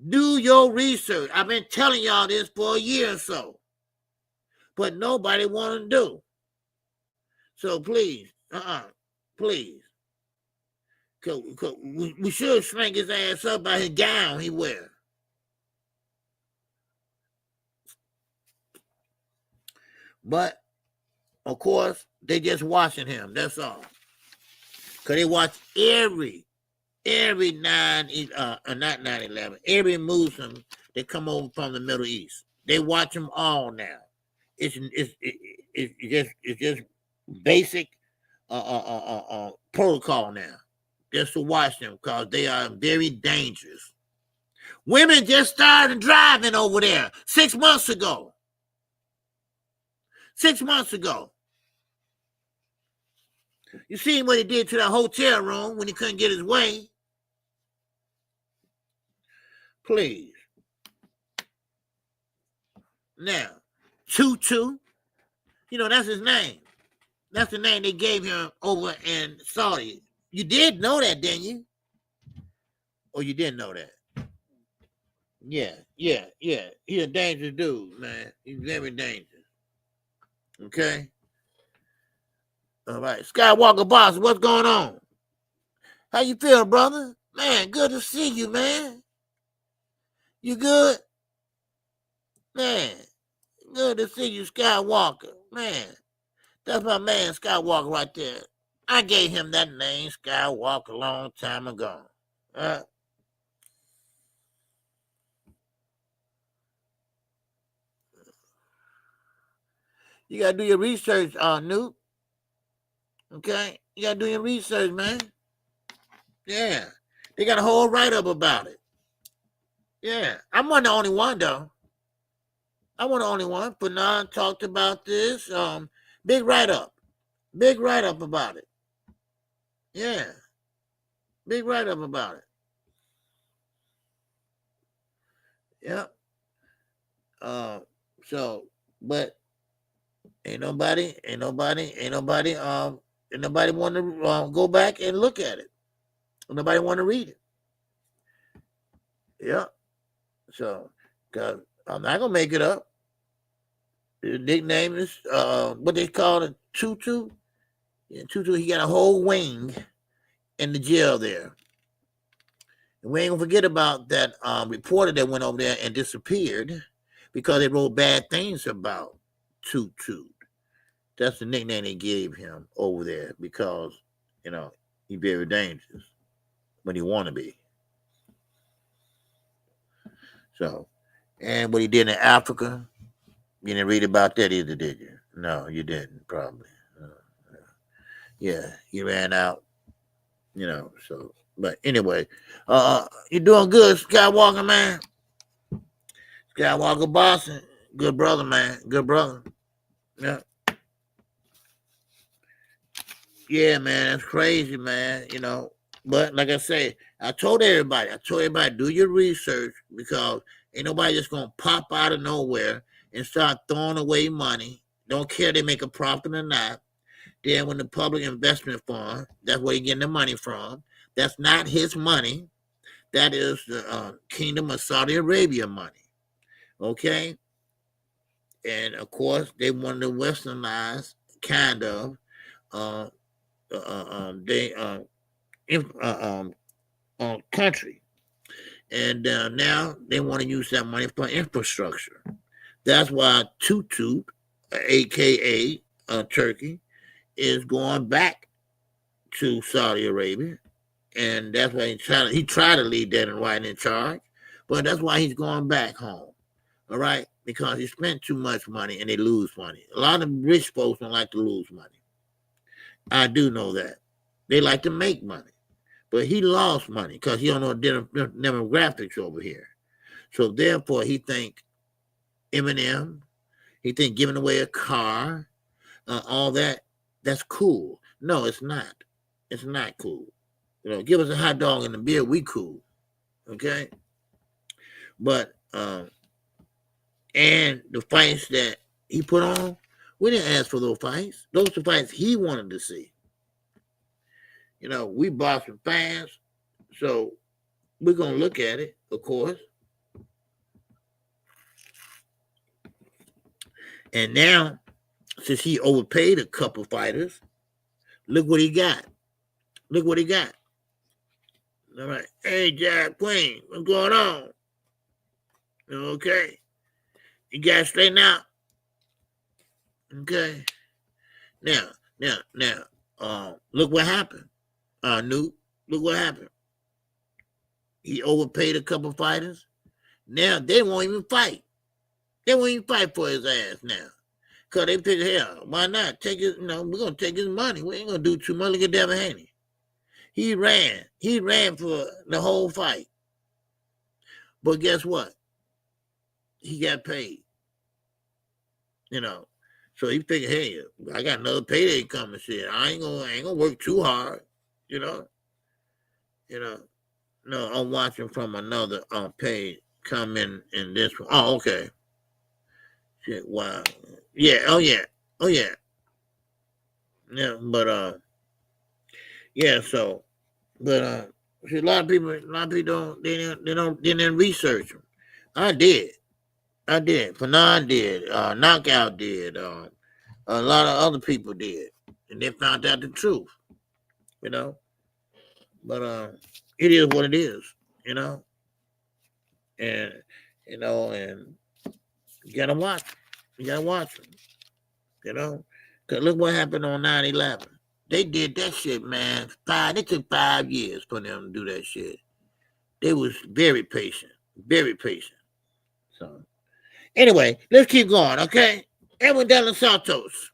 Do your research. I've been telling y'all this for a year or so, but nobody want to do. So please, please. We should shrink his ass up by his gown he wear. But, of course, they just watching him. That's all. Because they watch every 9/11, every Muslim that come over from the Middle East. They watch them all now. It's just basic protocol now. Just to watch them because they are very dangerous. Women just started driving over there 6 months ago. 6 months ago. You seen what he did to that hotel room when he couldn't get his way? Please. Now, Tutu, that's his name. That's the name they gave him over in Saudi. You did know that, didn't you? Or you didn't know that? Yeah. He's a dangerous dude, man. He's very dangerous. Okay? All right. Skywalker Boss, what's going on? How you feel, brother? Man, good to see you, man. You good? Man, good to see you, Skywalker. Man, that's my man, Skywalker, right there. I gave him that name, Skywalker, a long time ago. You got to do your research, Newt. Okay? You got to do your research, man. Yeah. They got a whole write-up about it. Yeah. I'm not the only one, though. I wasn't the only one. Fanon talked about this. Big write-up. Big write-up about it. Yeah. Big write-up about it. Yep. But ain't nobody want to go back and look at it. Nobody want to read it. Yeah. So, cause I'm not gonna make it up. His nickname is what they call it, Tutu. Yeah, Tutu. He got a whole wing in the jail there. And we ain't gonna forget about that reporter that went over there and disappeared because they wrote bad things about Tutu. That's the nickname they gave him over there because, he's very dangerous when he want to be. So, and what he did in Africa, you didn't read about that either, did you? No, you didn't, probably. Yeah, he ran out, so. But anyway, you doing good, Skywalker, man. Skywalker Boston, good brother, man. Good brother. Yeah. Yeah, man, that's crazy, man. But like I say, I told everybody, do your research because ain't nobody just gonna pop out of nowhere and start throwing away money. Don't care they make a profit or not. Then when the public investment fund, that's where he getting the money from. That's not his money. That is the Kingdom of Saudi Arabia money. Okay? And of course, they want to westernize kind of they country. And now they want to use that money for infrastructure. That's why Tutu, aka Turkey, is going back to Saudi Arabia, and that's why he tried to lead that and right in charge, but that's why he's going back home. All right, because he spent too much money and they lose money. A lot of rich folks don't like to lose money. I do know that they like to make money, but he lost money because he don't know demographics over here. So therefore, he think Eminem, he think giving away a car, all that. That's cool. No, it's not. It's not cool. Give us a hot dog and a beer, we cool. Okay? But and the fights that he put on, we didn't ask for those fights. Those are the fights he wanted to see. We boxing fans, so we're gonna look at it, of course. And now, since he overpaid a couple fighters, look what he got. Look what he got. All right. Hey, Jack Queen, what's going on? Okay. You guys straighten out. Okay. Now, look what happened. Newt, look what happened. He overpaid a couple fighters. Now they won't even fight. They won't even fight for his ass now. Because they figure, hell, why not? Take his, we're going to take his money. We ain't going to do too much. Look at Devin Haney. He ran. He ran for the whole fight. But guess what? He got paid. So he figured, hey, I got another payday coming. Shit, I ain't gonna work too hard. No, I'm watching from another page come in this one. Oh, okay. Shit, wow. Yeah. Oh yeah. Yeah, but yeah. So, but see, a lot of people don't didn't research them. I did. Fanon did. Knockout did. A lot of other people did, and they found out the truth. But it is what it is. And and you gotta watch. You gotta watch them. Cause look what happened on 9/11. They did that shit, man. It took 5 years for them to do that shit. They was very patient. Very patient. So anyway, let's keep going, okay? Edwin De Los Santos.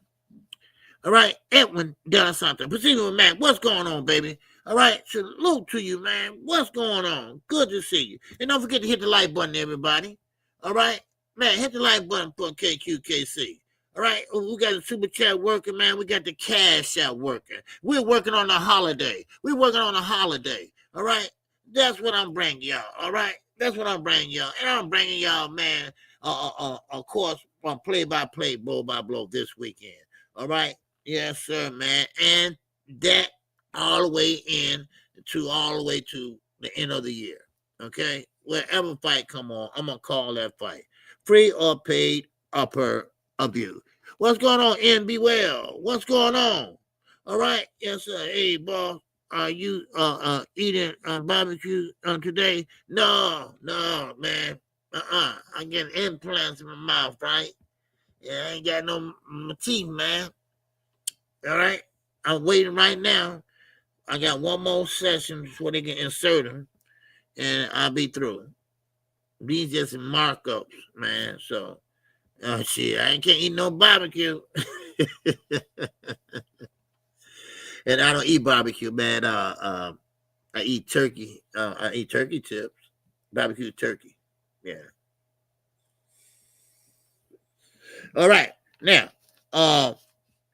All right, Edwin De Los Santos. Proceeding with Mac. What's going on, baby? All right, salute to you, man. What's going on? Good to see you. And don't forget to hit the like button, everybody. All right? Man, hit the like button for KQKC. All right? We got the super chat working, man. We got the cash out working. We're working on the holiday. All right? That's what I'm bringing y'all. All right? That's what I'm bringing y'all. And I'm bringing y'all, man, of course, from play-by-play, blow-by-blow this weekend. All right? Yes, sir, man. And that all the way to the end of the year. Okay? Wherever fight come on, I'm going to call that fight. Free or paid upper abuse. What's going on, NB Well? What's going on? All right? Yes, sir. Hey, boss. Are you eating barbecue today? No, man. I'm getting implants in my mouth, right? Yeah, I ain't got no teeth, man. All right? I'm waiting right now. I got one more session before they can insert them, and I'll be through. These just markups, man. So, shit, I can't eat no barbecue. And I don't eat barbecue, man. I eat turkey. I eat turkey tips, barbecue turkey. Yeah. All right. Now, De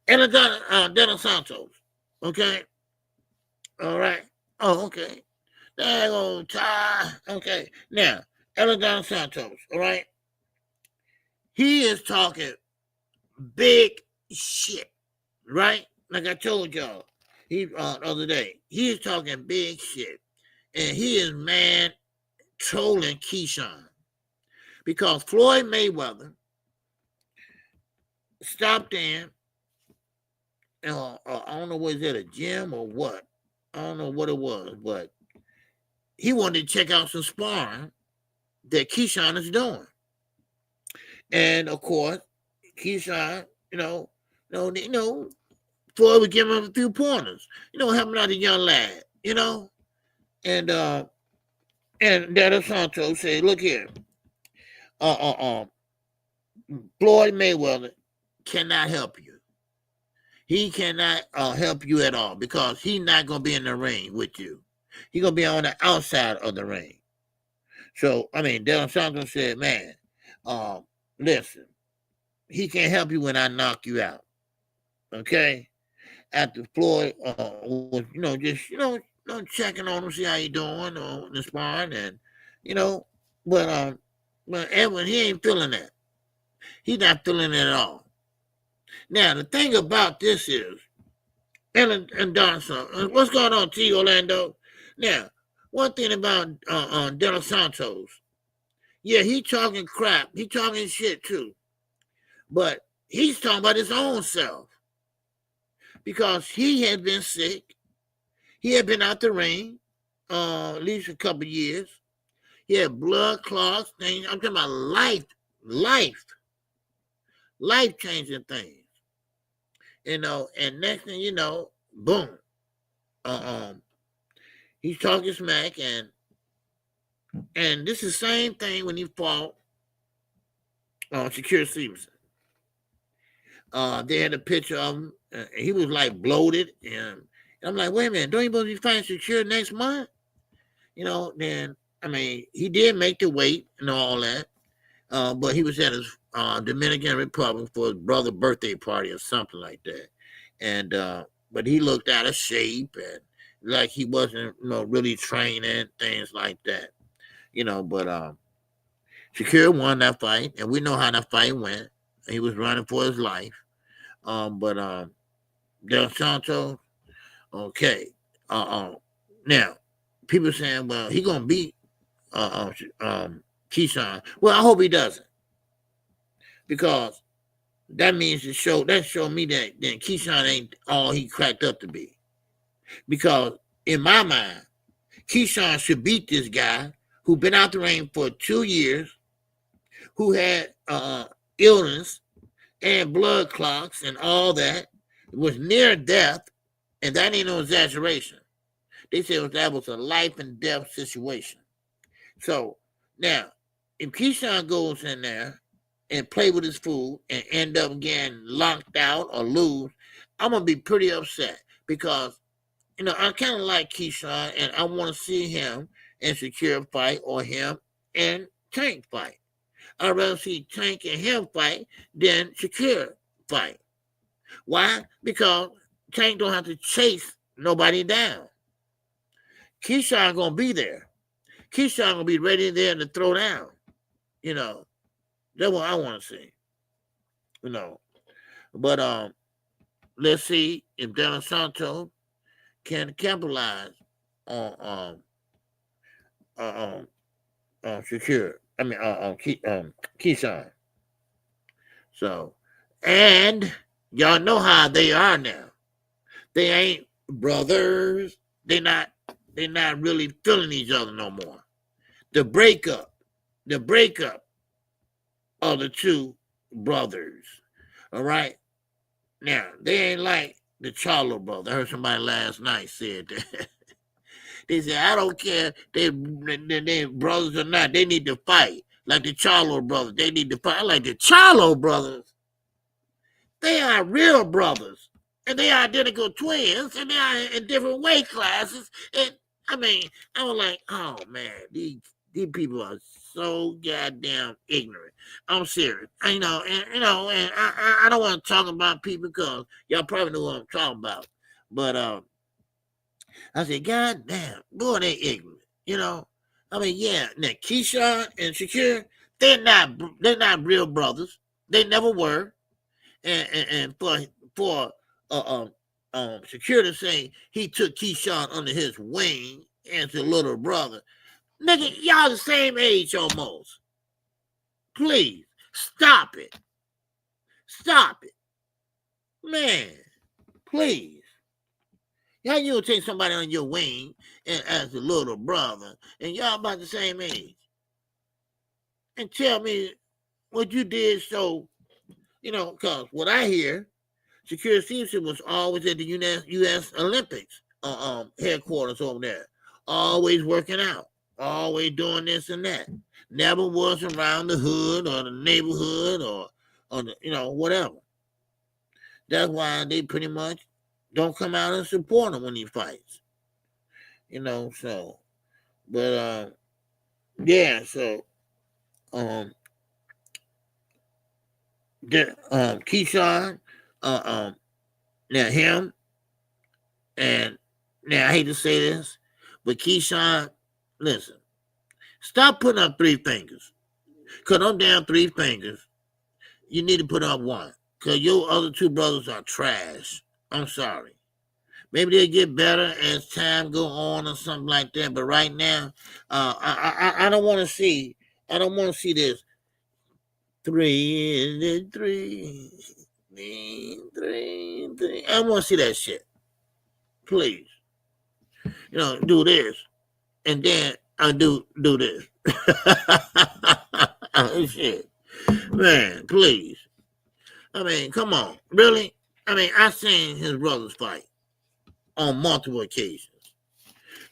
Los Santos. Okay. All right. Oh, okay. There go Ty. Okay. Now, Elton Santos. All right. He is talking big shit. Right? Like I told y'all, he the other day, he is talking big shit. And he is man trolling Keyshawn. Because Floyd Mayweather stopped in, I don't know, was it a gym or what? I don't know what it was, but he wanted to check out some sparring that Keyshawn is doing. And of course, Keyshawn, Floyd would give him a few pointers, helping out a young lad, and Daniel Santos said, look here, Floyd Mayweather cannot help you. He cannot help you at all because he's not going to be in the ring with you. He's going to be on the outside of the ring. So, Daniel Santos said, man, listen, he can't help you when I knock you out. Okay? After Floyd was, just, checking on him, see how you doing on the sparring, and, but Edwin, he ain't feeling that. He's not feeling it at all. Now, the thing about this is, Ellen and Donson, what's going on, T. Orlando? Now, one thing about De Los Santos, yeah, he talking crap. He talking shit, too. But he's talking about his own self. Because he had been sick. He had been out the ring at least a couple of years. He had blood clots, things. I'm talking about life-changing things. And next thing you know, boom. He's talking smack, and this is the same thing when he fought Shakur Stevenson. They had a picture of him. He was like bloated, and I'm like, wait a minute, don't you supposed to be fighting Shakur next month? Then he did make the weight and all that, but he was at his Dominican Republic for his brother's birthday party or something like that, and but he looked out of shape and like he wasn't, really training, things like that, But Shakur won that fight, and we know how that fight went. He was running for his life. But Del Santos, okay. Now, people saying, well, he gonna beat Keyshawn. Well, I hope he doesn't, because that means that show me that then Keyshawn ain't all he cracked up to be. Because in my mind, Keyshawn should beat this guy who been out the ring for 2 years, who had illness and blood clots and all that, was near death, and that ain't no exaggeration. They said that was a life and death situation. So now, if Keyshawn goes in there and play with his food and end up getting locked out or lose, I'm gonna be pretty upset because I kind of like Keyshawn, and I want to see him and Shakur fight, or him and Tank fight. I'd rather see Tank and him fight than Shakur fight. Why? Because Tank don't have to chase nobody down. Keyshawn gonna be there. Keyshawn gonna be ready there to throw down. That's what I want to see. But let's see if De Los Santos can capitalize on Shakur. Keyshawn. So, and y'all know how they are now. They ain't brothers. They're not really feeling each other no more. The breakup of the two brothers. All right. Now, they ain't like the Charlo brother. I heard somebody last night said that. They said, I don't care they brothers or not. They need to fight. Like the Charlo brothers. They need to fight. Like the Charlo brothers. They are real brothers. And they are identical twins. And they are in different weight classes. And I was like, oh, man, these people are so goddamn ignorant. I'm serious. And I don't want to talk about people because y'all probably know what I'm talking about. But I said, God damn, boy, they ignorant. You know, I mean, yeah. Now Keyshawn and Shakir, they're not real brothers. They never were. And for Shakir to say he took Keyshawn under his wing as a little brother, nigga, y'all the same age almost. Please stop it. Stop it, man. Please. How you gonna take somebody on your wing and as a little brother, and y'all about the same age, and tell me what you did? So, you know, cause what I hear, Shakir Stevenson was always at the U.S. Olympics headquarters over there, always working out, always doing this and that. Never was around the hood or the neighborhood or the, you know, whatever. That's why they pretty much don't come out and support him when he fights. You know, so, but yeah, so Keyshawn, now him, and now I hate to say this, but Keyshawn, listen, stop putting up three fingers. Cause I'm down three fingers. You need to put up one. Cause your other two brothers are trash. I'm sorry. Maybe they'll get better as time go on or something like that. But right now, I don't want to see. I don't want to see this. 3 3 3 3. I don't want to see that shit. Please, you know, do this, and then I do this. Shit, man, please. I mean, come on, really? I mean, I seen his brothers fight on multiple occasions,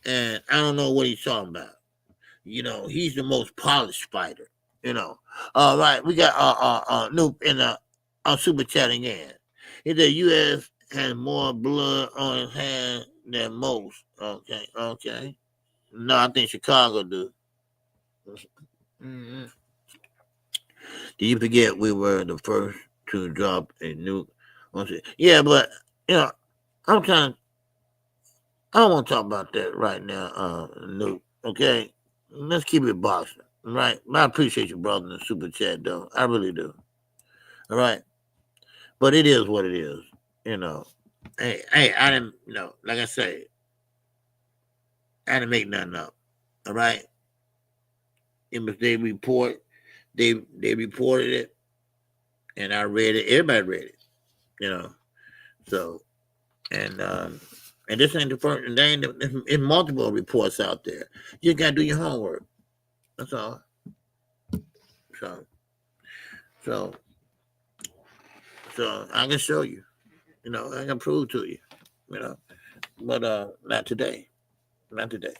and I don't know what he's talking about. You know, he's the most polished fighter. You know, all right. We got Noop in our super chatting in. He said U.S. has more blood on his hand than most. Okay. No, I think Chicago do. Mm-hmm. Do you forget we were the first to drop a nuke? Yeah, but you know, I don't want to talk about that right now, nuke. Okay, let's keep it boxing. Right, I appreciate you, brother, in the super chat, though. I really do. All right, but it is what it is. You know, hey, I didn't, you know, like I say, I didn't make nothing up. All right, it was they reported it, and I read it. Everybody read it. You know, so and this ain't the first. And there ain't in multiple reports out there. You gotta do your homework. That's all. So I can show you. You know, I can prove to you. You know, but not today. Not today.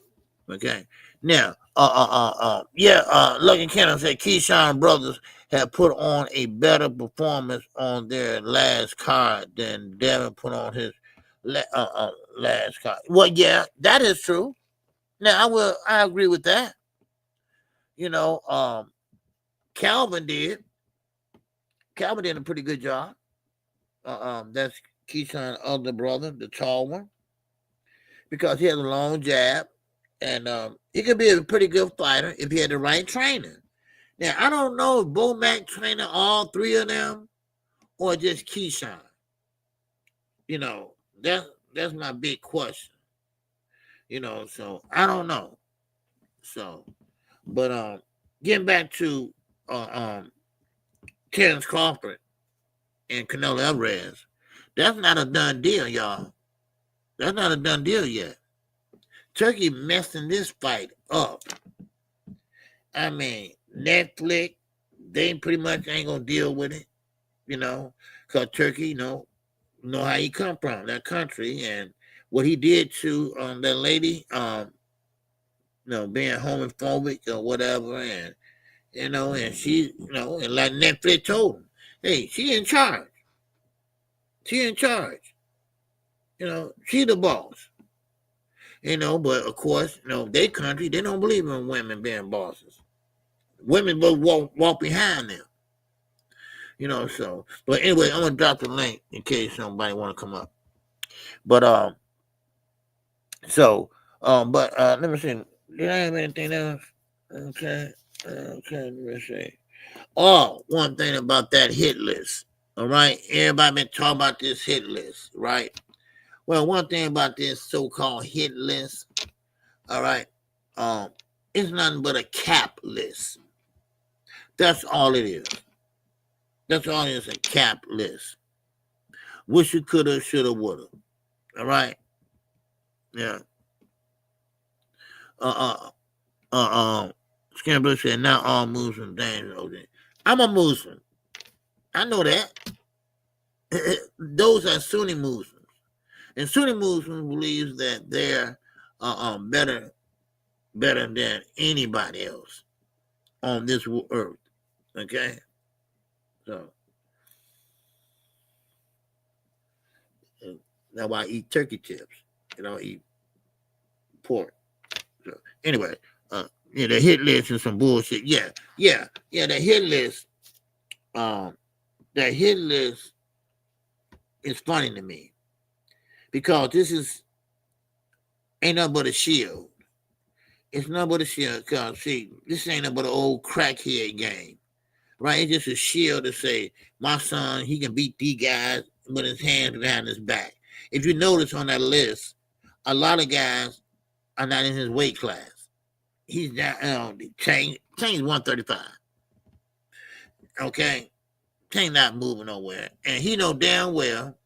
Okay. Now, Lucky Cannon said Keyshawn brothers have put on a better performance on their last card than Devin put on his last card. Well, yeah, that is true. Now I agree with that. You know, Calvin did a pretty good job. That's Keyshawn's other brother, the tall one, because he has a long jab, and he could be a pretty good fighter if he had the right trainer. Now, I don't know if Bo Mac trained all three of them or just Keyshawn. You know, that's my big question. You know, so I don't know. So, but getting back to Terrence Crawford and Canelo Alvarez, that's not a done deal, y'all. That's not a done deal yet. Turkey messing this fight up. I mean, Netflix, they pretty much ain't gonna deal with it, you know, because Turkey, you know how he come from, that country, and what he did to that lady, you know, being homophobic or whatever, and you know, and she, you know, and like Netflix told him, hey, she in charge. She in charge. You know, she the boss. You know, but of course, you know, they country, they don't believe in women being bosses. Women will walk behind them. You know, so. But anyway, I'm going to drop the link in case somebody want to come up. But let me see. Did I have anything else? Okay, let me see. Oh, one thing about that hit list. All right, everybody been talking about this hit list, right? Well, one thing about this so-called hit list, all right, it's nothing but a cap list. That's all it is. That's all it is, a cap list. Wish you coulda, shoulda, woulda. All right, yeah. Scambler said, not all Muslims dangerous. I'm a Muslim. I know that. Those are Sunni Muslims. And Sunni Muslims believes that they're better than anybody else on this earth. Okay? So that's why I eat turkey tips. You know, I eat pork. So anyway, the hit list is some bullshit. Yeah, the hit list, is funny to me because this ain't nothing but a shield. It's nothing but a shield because, see, this ain't nothing but an old crackhead game, right? It's just a shield to say, my son, he can beat these guys with his hands behind his back. If you notice on that list, a lot of guys are not in his weight class. He's down, Chain's 135. Okay? Chain not moving nowhere. And he know damn well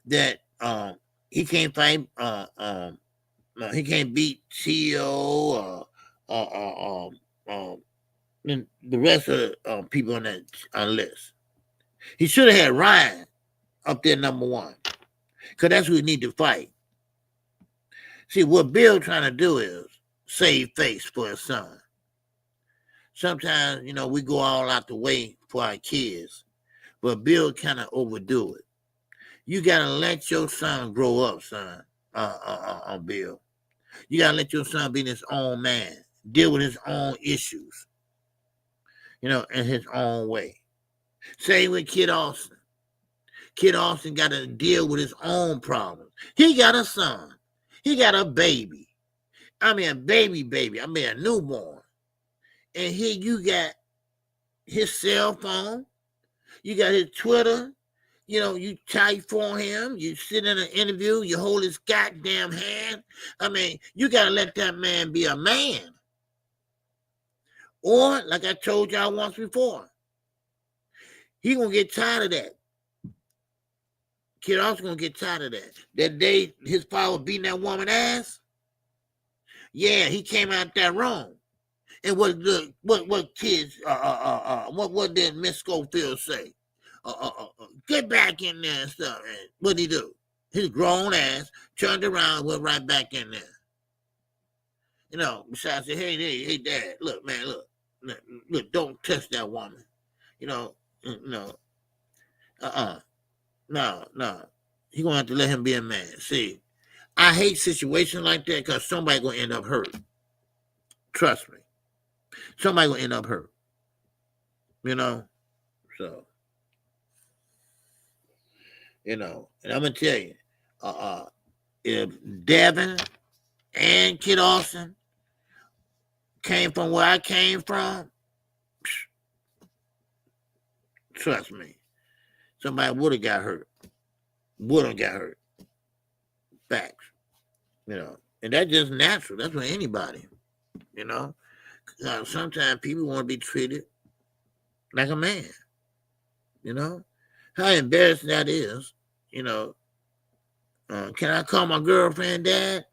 that he can't fight, he can't beat CEO or the rest of people on that list. He should have had Ryan up there number one, because that's who he need to fight. See, what Bill trying to do is save face for his son. Sometimes, we go all out the way for our kids, but Bill kind of overdo it. You got to let your son grow up, son, Bill. You got to let your son be his own man, deal with his own issues, in his own way. Same with Kid Austin. Kid Austin got to deal with his own problems. He got a son. He got a baby. I mean, a baby. I mean, a newborn. And here you got his cell phone. You got his Twitter. You type for him. You sit in an interview. You hold his goddamn hand. I mean, you got to let that man be a man. Or, like I told y'all once before, he going to get tired of that. Kid also going to get tired of that. That day his father beating that woman ass, yeah, he came out there wrong. And what kids, what did Miss Schofield say? Get back in there and stuff. And what'd he do? His grown ass turned around and went right back in there. Besides say, hey, Dad, look, man, look, don't touch that woman. No. He gonna have to let him be a man. See, I hate situations like that because somebody gonna end up hurt. Trust me. Somebody gonna end up hurt. So, and I'm gonna tell you, if Devin and Kid Austin came from where I came from, trust me, somebody would have got hurt. Facts. And that's just natural. That's with anybody. Sometimes people want to be treated like a man. How embarrassing that is. Can I call my girlfriend, Dad?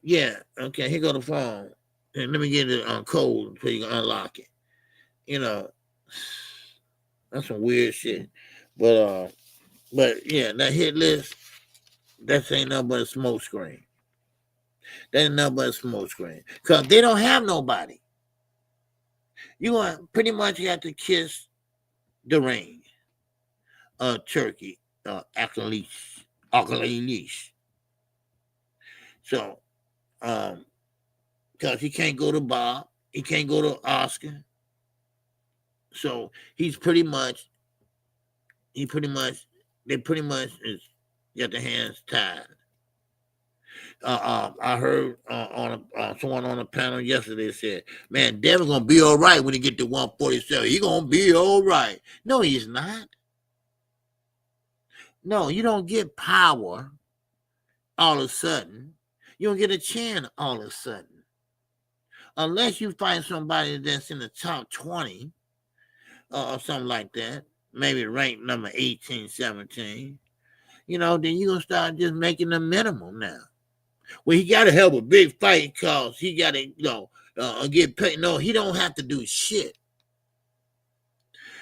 Yeah. Okay, here go the phone. And let me get it on code so you can unlock it. That's some weird shit. But yeah, that hit list, that ain't nothing but a smoke screen. That ain't nothing but a smoke screen. Because they don't have nobody. You want pretty much you have to kiss the ring. Turkey, Achilles. So, because he can't go to Bob, he can't go to Oscar. So they pretty much is Get the hands tied. I heard someone on the panel yesterday said, "Man, Devin gonna be all right when he get to 147. He gonna be all right." No, he's not. No, you don't get power all of a sudden. You don't get a chin all of a sudden, unless you find somebody that's in the top 20 or something like that. Maybe ranked number 18, 17. Then you're gonna start just making the minimum now. Well, he got to have a big fight because he got to, get paid. No, he don't have to do shit.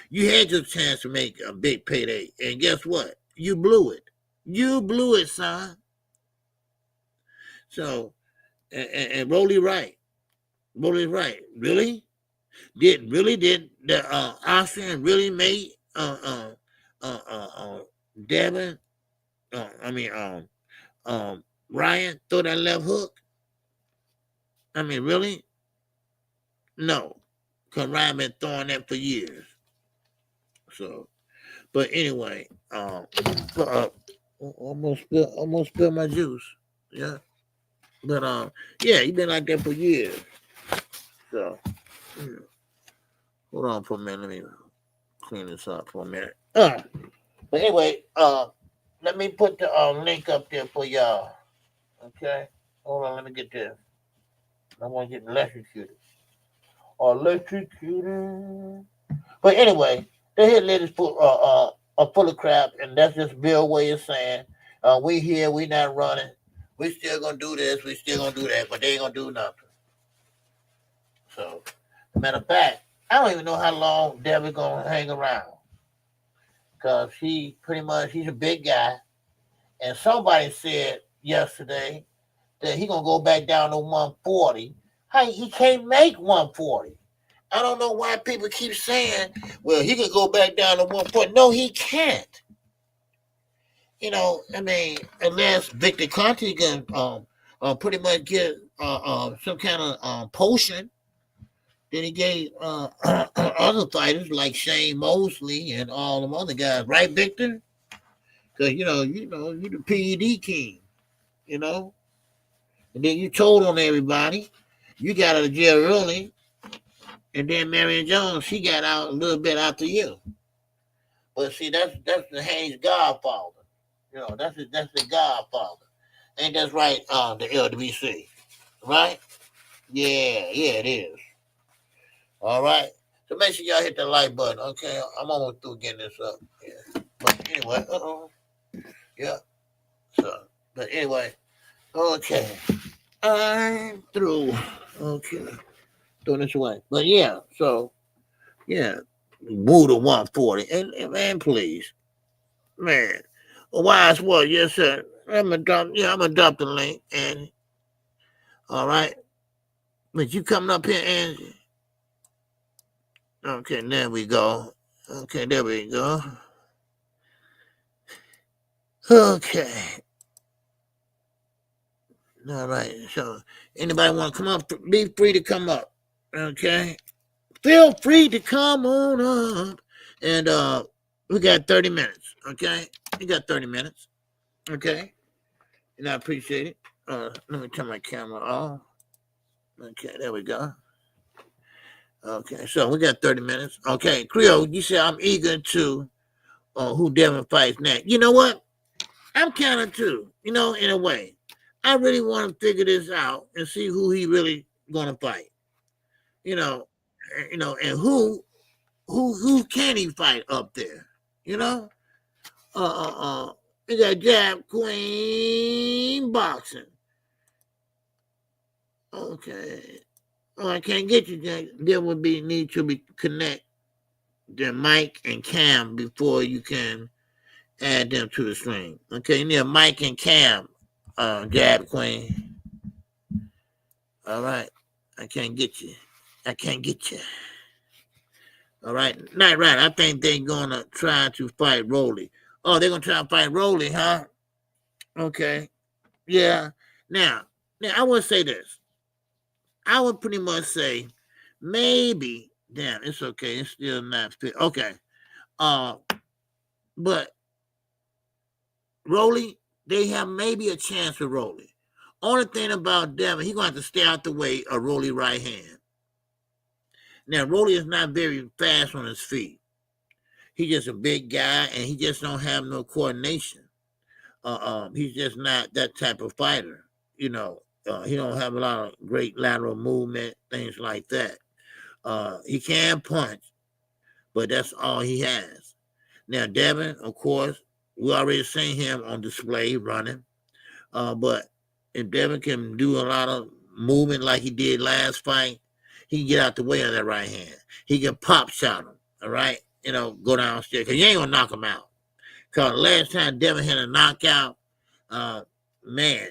You had your chance to make a big payday, and guess what? You blew it. You blew it, son. So, and Rolly right. Rolly right. Really? Did the Austrian really make Devin? Ryan throw that left hook? I mean, really? No, because Ryan been throwing that for years. So, but anyway, almost spilled my juice. Yeah, but yeah, he been like that for years. So, hold on for a minute. Let me clean this up for a minute. But anyway, let me put the link up there for y'all. Okay, hold on. Let me get this. I want to get electrocuted. Electrocuted. But anyway, the hit list is full of crap, and that's just Bill way of saying, we here, we not running. We still gonna do this, we still gonna do that, but they ain't gonna do nothing. So, matter of fact, I don't even know how long Debbie gonna hang around, because he's a big guy, and somebody said yesterday that he gonna go back down to 140. Hey, he can't make 140. I don't know why people keep saying, well, he can go back down to 140. No, he can't. Unless Victor Conte can pretty much get some kind of potion that he gave other fighters like Shane Mosley and all them other guys, right, Victor? Because you the PED king, and then you told on everybody. You got out of jail early. And then Marion Jones, she got out a little bit after you. But see, that's the Haynes Godfather. That's the Godfather. Ain't that right, the LWC? Right? Yeah, it is. All right. So make sure y'all hit the like button, okay? I'm almost through getting this up. Yeah. But anyway, yeah. So, but anyway, okay. I'm through. Okay. Throwing this away. But yeah, so yeah, move to 140. And man, please. Man. WIZE what? Yes, sir. I'm gonna drop the link, Andy. All right. But you coming up here, Andy? Okay, there we go. Okay, there we go. Okay. All right. So anybody want to come up? Be free to come up. Okay. Feel free to come on up. And we got 30 minutes. Okay. We got 30 minutes. Okay. And I appreciate it. Let me turn my camera off. Okay, there we go. Okay, so we got 30 minutes. Okay, Creole, you said I'm eager to who Devin fights next. You know what? I'm kind of too, in a way. I really want to figure this out and see who he really gonna fight. And who can he fight up there? We got Jab Queen boxing. Okay. Oh, I can't get you, Jack. There would need to be connect the mic and cam before you can add them to the stream. Okay, you need mic and cam, Jab Queen. All right. I can't get you. All right. Not right. I think they're gonna try to fight Rolly. Oh, they're gonna try to fight Rolly, huh? Okay. Yeah. Now I would say this. I would pretty much say maybe, damn, it's okay. It's still not fit. Okay. But Rolly, they have maybe a chance with Rolly. Only thing about Devin, he's going to have to stay out the way of Rolly right hand. Now, Rolly is not very fast on his feet. He's just a big guy, and he just don't have no coordination. He's just not that type of fighter. You know, he don't have a lot of great lateral movement, things like that. He can punch, but that's all he has. Now, Devin, of course, we already seen him on display running. But if Devin can do a lot of movement like he did last fight, he can get out the way of that right hand. He can pop shot him, all right? You know, go downstairs, because you ain't going to knock him out. Because last time Devin had a knockout, man,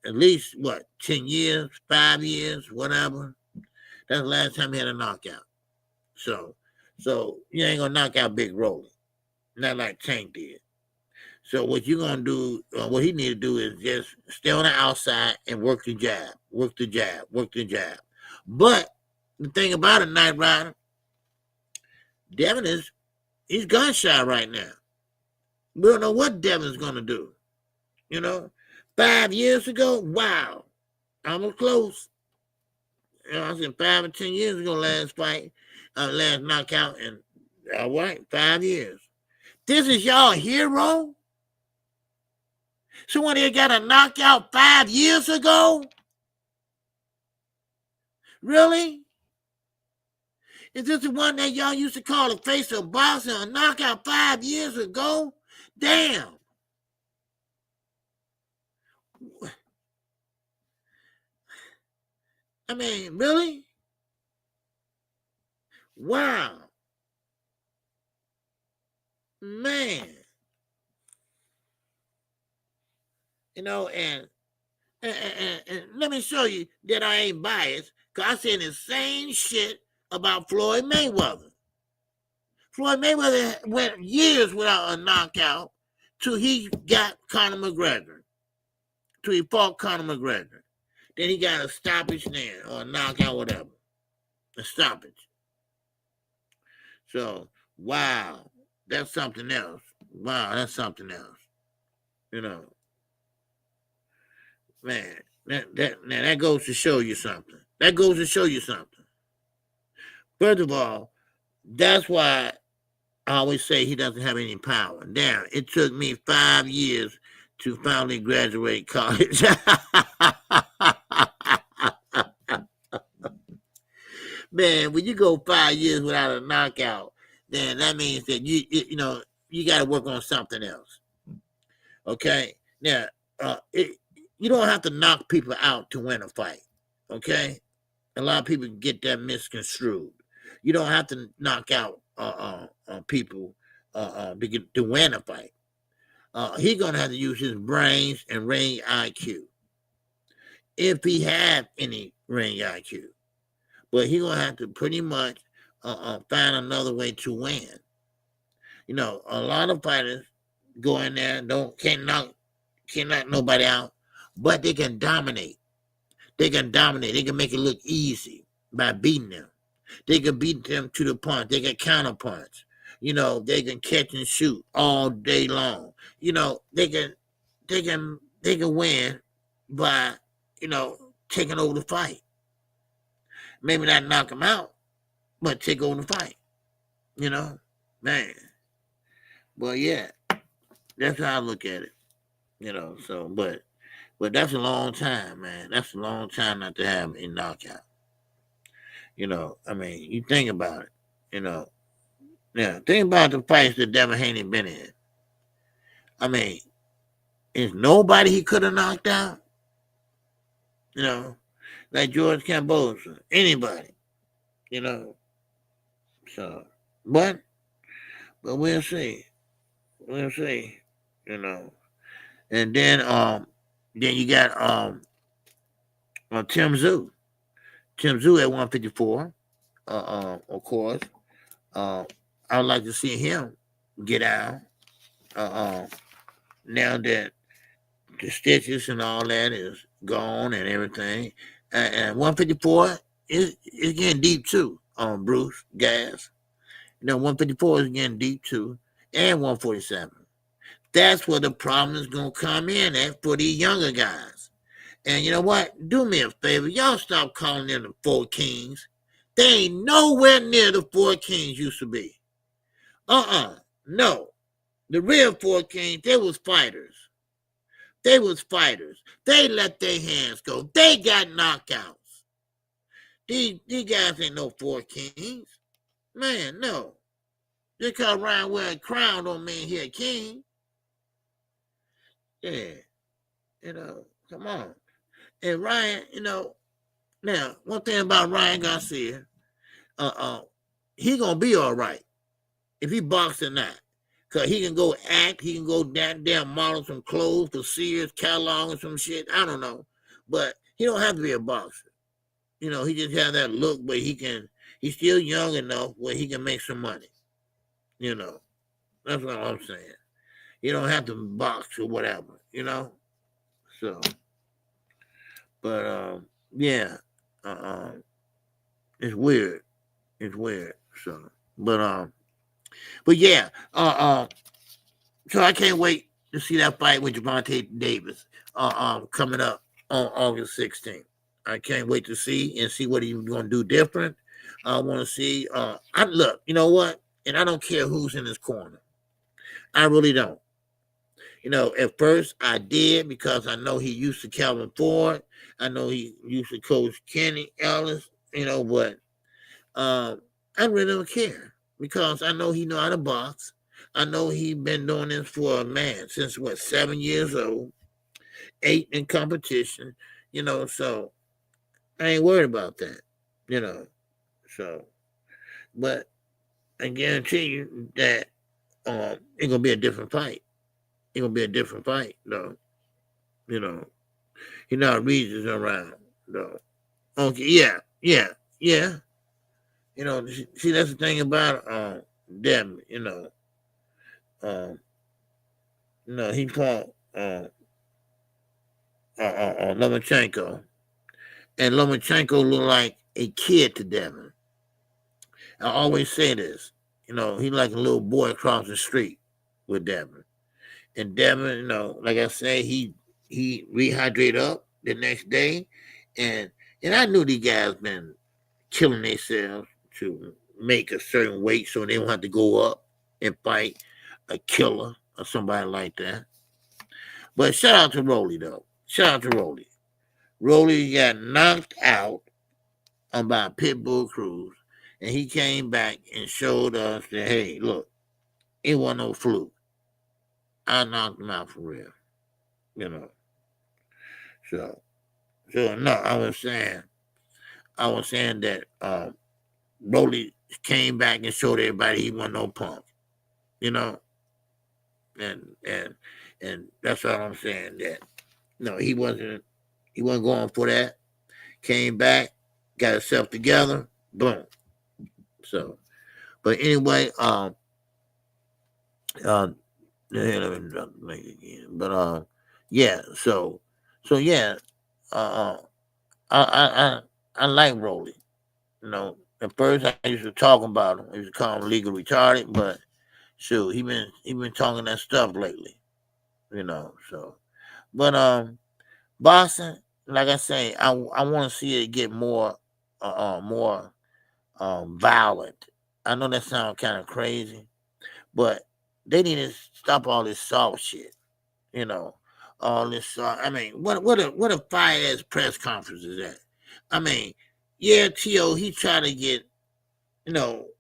at least, 10 years, 5 years, whatever. That's the last time he had a knockout. So you ain't going to knock out Big Rolly. Not like Tank did. So what you're going to do, what he need to do is just stay on the outside and work the jab, work the jab, work the jab. But the thing about it, Knight Rider, Devin he's gun shy right now. We don't know what Devin's going to do. You know, 5 years ago, wow, I was close. You know, I said 5 or 10 years ago, last fight, last knockout, and all right, 5 years. This is y'all hero? Someone here got a knockout 5 years ago? Really? Is this the one that y'all used to call the face of boxing, a knockout 5 years ago? Damn. I mean, really? Wow. Man. You know, and let me show you that I ain't biased, because I said the same shit about Floyd Mayweather. Floyd Mayweather went years without a knockout till he got Conor McGregor, till he fought Conor McGregor. Then he got a stoppage there, or a knockout, whatever. A stoppage. So, wow, that's something else. Wow, that's something else. You know. Man, that goes to show you something. That goes to show you something. First of all, that's why I always say he doesn't have any power. Now, it took me 5 years to finally graduate college. Man, when you go 5 years without a knockout, then that means that you got to work on something else. Okay? Now, you don't have to knock people out to win a fight, okay? A lot of people get that misconstrued. You don't have to knock out people to win a fight. He's going to have to use his brains and ring IQ, if he have any ring IQ. But he's going to have to pretty much find another way to win. You know, a lot of fighters go in there and can't knock nobody out. But they can dominate. They can dominate. They can make it look easy by beating them. They can beat them to the punch. They can counter punch. You know, they can catch and shoot all day long. You know, they can win by, taking over the fight. Maybe not knock them out, but take over the fight. You know, man. Well, yeah, that's how I look at it. You know, so, but that's a long time, man. That's a long time not to have a knockout. You know, I mean, you think about it, you know. Now, think about the fights that Devin Haney been in. I mean, is nobody he could have knocked out? You know, like George Cambosa, anybody, you know. So, but we'll see. We'll see, you know. And then you got Tim Tszyu. Tim Tszyu at 154. Of course. I would like to see him get out. Now that the stitches and all that is gone and everything. And 154 is getting deep too. Bruce Gas. 154 is getting deep too. And 147. That's where the problem is going to come in at for these younger guys. And you know what? Do me a favor. Y'all stop calling them the Four Kings. They ain't nowhere near the Four Kings used to be. No. The real Four Kings, they was fighters. They was fighters. They let their hands go. They got knockouts. These guys ain't no Four Kings. Man, no. Just because Ryan wear a crown don't mean he a king. Yeah. Come on. And Ryan, now, one thing about Ryan Garcia, he gonna be all right if he box or not. Because he can go act, he can go damn model some clothes for Sears, catalog, or some shit. I don't know. But he don't have to be a boxer. He just have that look, but he's still young enough where he can make some money. That's what I'm saying. You don't have to box or whatever, So, but, yeah, it's weird. It's weird. So, but yeah, so I can't wait to see that fight with Gervonta Davis, coming up on August 16th. I can't wait to see what he's going to do different. I want to see, look, you know what? And I don't care who's in his corner. I really don't. At first I did because I know he used to Calvin Ford. I know he used to coach Kenny Ellis, but I really don't care because I know he know how to box. I know he been doing this for a man since 7 years old, 8 in competition, so I ain't worried about that, so, but I guarantee you that it's gonna be a different fight. It's gonna be a different fight, though. He not reasons around, though. Okay, yeah. See, that's the thing about them. He fought Lomachenko, and Lomachenko looked like a kid to Devin. I always say this, he like a little boy across the street with Devin. And Devin, like I say, he rehydrated up the next day. And I knew these guys been killing themselves to make a certain weight so they don't have to go up and fight a killer or somebody like that. But shout out to Rolly, though. Shout out to Rolly. Rolly got knocked out by Pitbull Cruz. And he came back and showed us that, hey, look, it wasn't no fluke. I knocked him out for real, So no, I was saying that Rolly came back and showed everybody he wasn't no punk, and that's all I'm saying. That he wasn't going for that. Came back, got himself together, boom. So, but anyway, let me drop the link again. But yeah. So yeah. I like Rolly. At first I used to talk about him. I used to call him legal retarded, but shoot, he been talking that stuff lately. So, but boxing, like I say, I want to see it get more violent. I know that sounds kind of crazy, but they need to stop all this soft shit. All this. I mean, what a fire ass press conference is that? I mean, yeah, T.O. he tried to get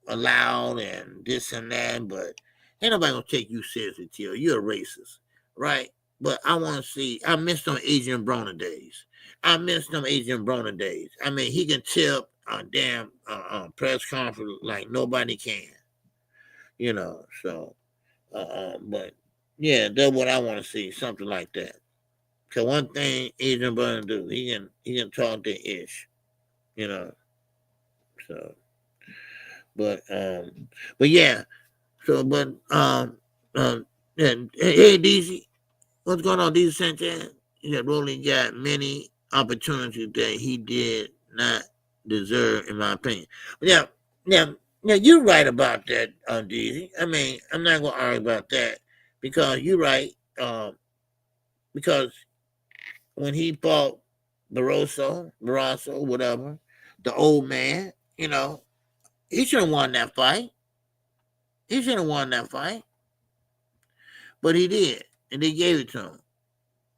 allowed and this and that, but ain't nobody gonna take you seriously, T.O. You're a racist, right? But I want to see. I miss them Adrian Broner days. I mean, he can tip a damn press conference like nobody can. So, but yeah, that's what I want to see, something like that. Cause one thing Adrian Broner do, he can talk to ish, So, but yeah, so but yeah, hey DZ, what's going on, DZ Sanchez? Rolling got many opportunities that he did not deserve, in my opinion. Now, you're right about that, DZ. I mean, I'm not gonna argue about that. because you're right. Because when he fought Barroso, whatever, the old man, he should have won that fight. He should have won that fight, but he did, and they gave it to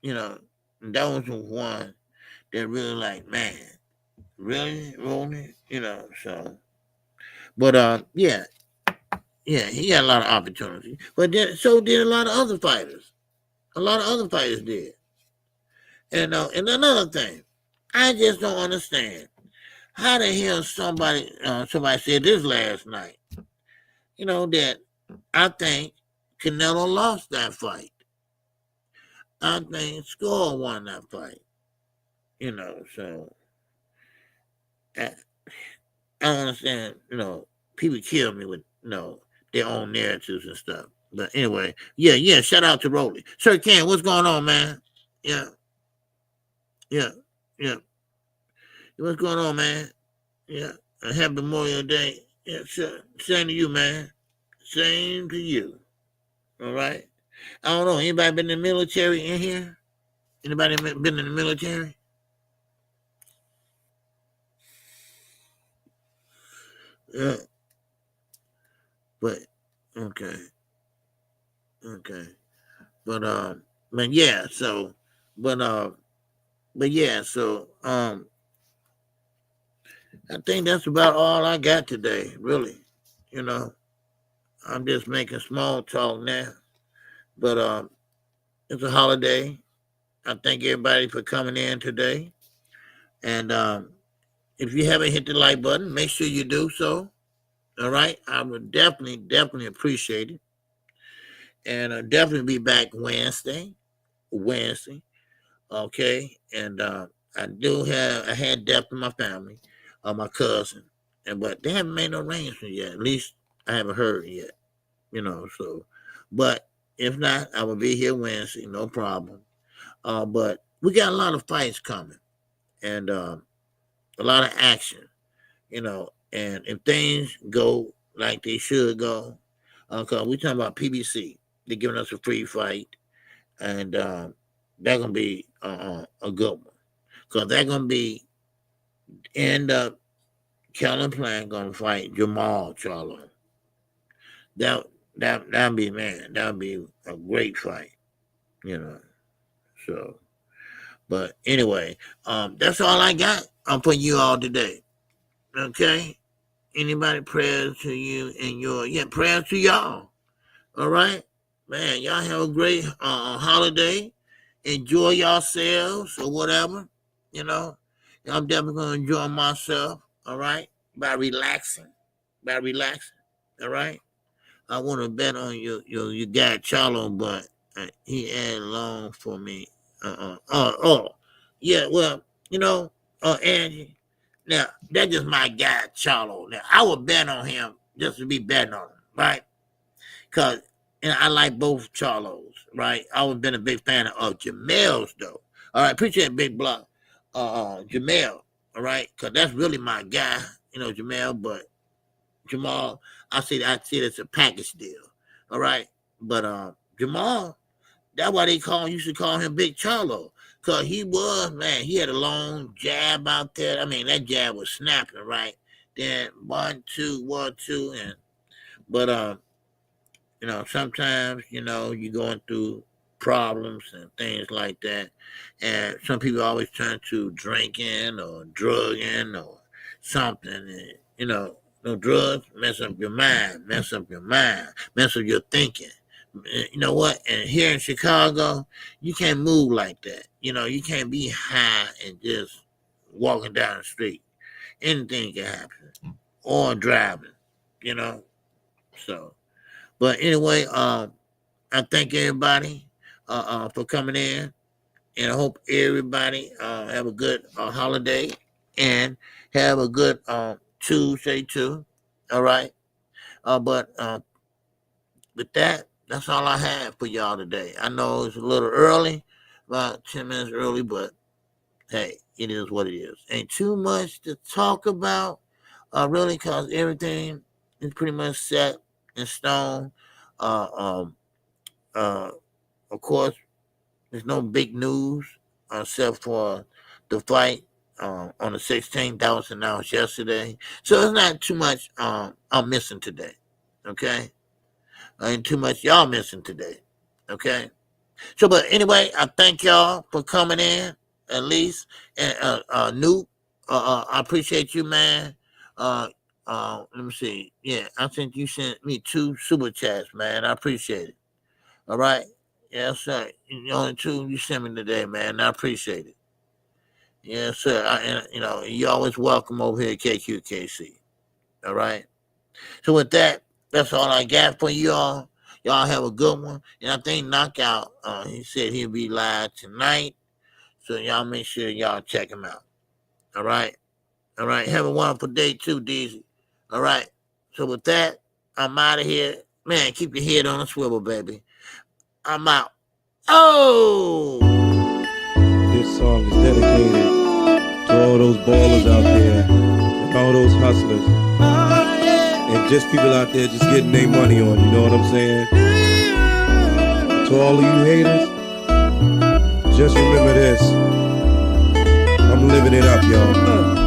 him. And that was the one that really like, man, really, rolling, So, but yeah, he had a lot of opportunity, but then so did a lot of other fighters. A lot of other fighters did, and another thing, I just don't understand how the hell somebody said this last night. That I think Canelo lost that fight. I think Score won that fight. So I don't understand. People kill me with their own narratives and stuff. But anyway, yeah. Shout out to Rolly. Sir Ken, what's going on, man? Yeah. What's going on, man? Yeah. Happy Memorial Day. Yeah, sure. Same to you, man. Same to you. All right. I don't know. Anybody been in the military in here? Anybody been in the military? Yeah. But okay. But yeah. So, but yeah. So, I think that's about all I got today. Really, I'm just making small talk now. But it's a holiday. I thank everybody for coming in today. And if you haven't hit the like button, make sure you do so. All right. I would definitely appreciate it. And I'll definitely be back Wednesday. Okay. And I had death in my family, my cousin. But they haven't made no arrangement yet. At least I haven't heard yet. So but if not, I will be here Wednesday, no problem. But we got a lot of fights coming and a lot of action, and if things go like they should go, because we're talking about PBC, they're giving us a free fight, and they're going to be a good one, because they're going to be, end up, Kellen Plant going to fight Jamal Charlo. That'd be, man, that'd be a great fight, so. But anyway, that's all I got for you all today. Okay? Anybody prayers to you and prayers to y'all. All right? Man, y'all have a great holiday. Enjoy yourselves or whatever. I'm definitely going to enjoy myself. All right? By relaxing. All right? I want to bet on your guy Charlo, but he ain't long for me. Yeah, well, Angie. Now, that's just my guy, Charlo. Now, I would bet on him just to be betting on him, right? Because I like both Charlos, right? I always been a big fan of Jamel's, though. All right, appreciate Big Block. Jamel, all right? Because that's really my guy, Jamel, but Jamal, I see it as a package deal, all right? But Jamal, that's why used to call him Big Charlo. Because he had a long jab out there. I mean, that jab was snapping, right? Then 1, 2, 1, 2. But sometimes, you're going through problems and things like that. And some people always turn to drinking or drugging or something. And, no drugs mess up your mind, mess up your thinking. You know what? And here in Chicago, you can't move like that. You can't be high and just walking down the street. Anything can happen. Or driving, So, but anyway, I thank everybody for coming in, and I hope everybody have a good holiday and have a good Tuesday too. All right. But with that, that's all I have for y'all today. I know it's a little early, about 10 minutes early, but hey, it is what it is. Ain't too much to talk about, really, because everything is pretty much set in stone. Of course, there's no big news except for the fight on the 16th that was announced yesterday. So it's not too much I'm missing today. Okay? Ain't too much y'all missing today. Okay? So, but anyway, I thank y'all for coming in, at least. And Nuke, I appreciate you, man. Let me see. Yeah, I think you sent me 2 super chats, man. I appreciate it. All right? Yes, sir. The only 2 you sent me today, man. I appreciate it. Yes, sir. You're always welcome over here at KQKC. All right? So with that, that's all I got for you all. Y'all have a good one. And I think Knockout, he said he'll be live tonight. So y'all make sure y'all check him out. All right? All right. Have a wonderful day too, DZ. All right. So with that, I'm out of here. Man, keep your head on a swivel, baby. I'm out. Oh! This song is dedicated to all those ballers out there and all those hustlers and just people out there just getting their money on, you know what I'm saying? To all of you haters, just remember this. I'm living it up, y'all.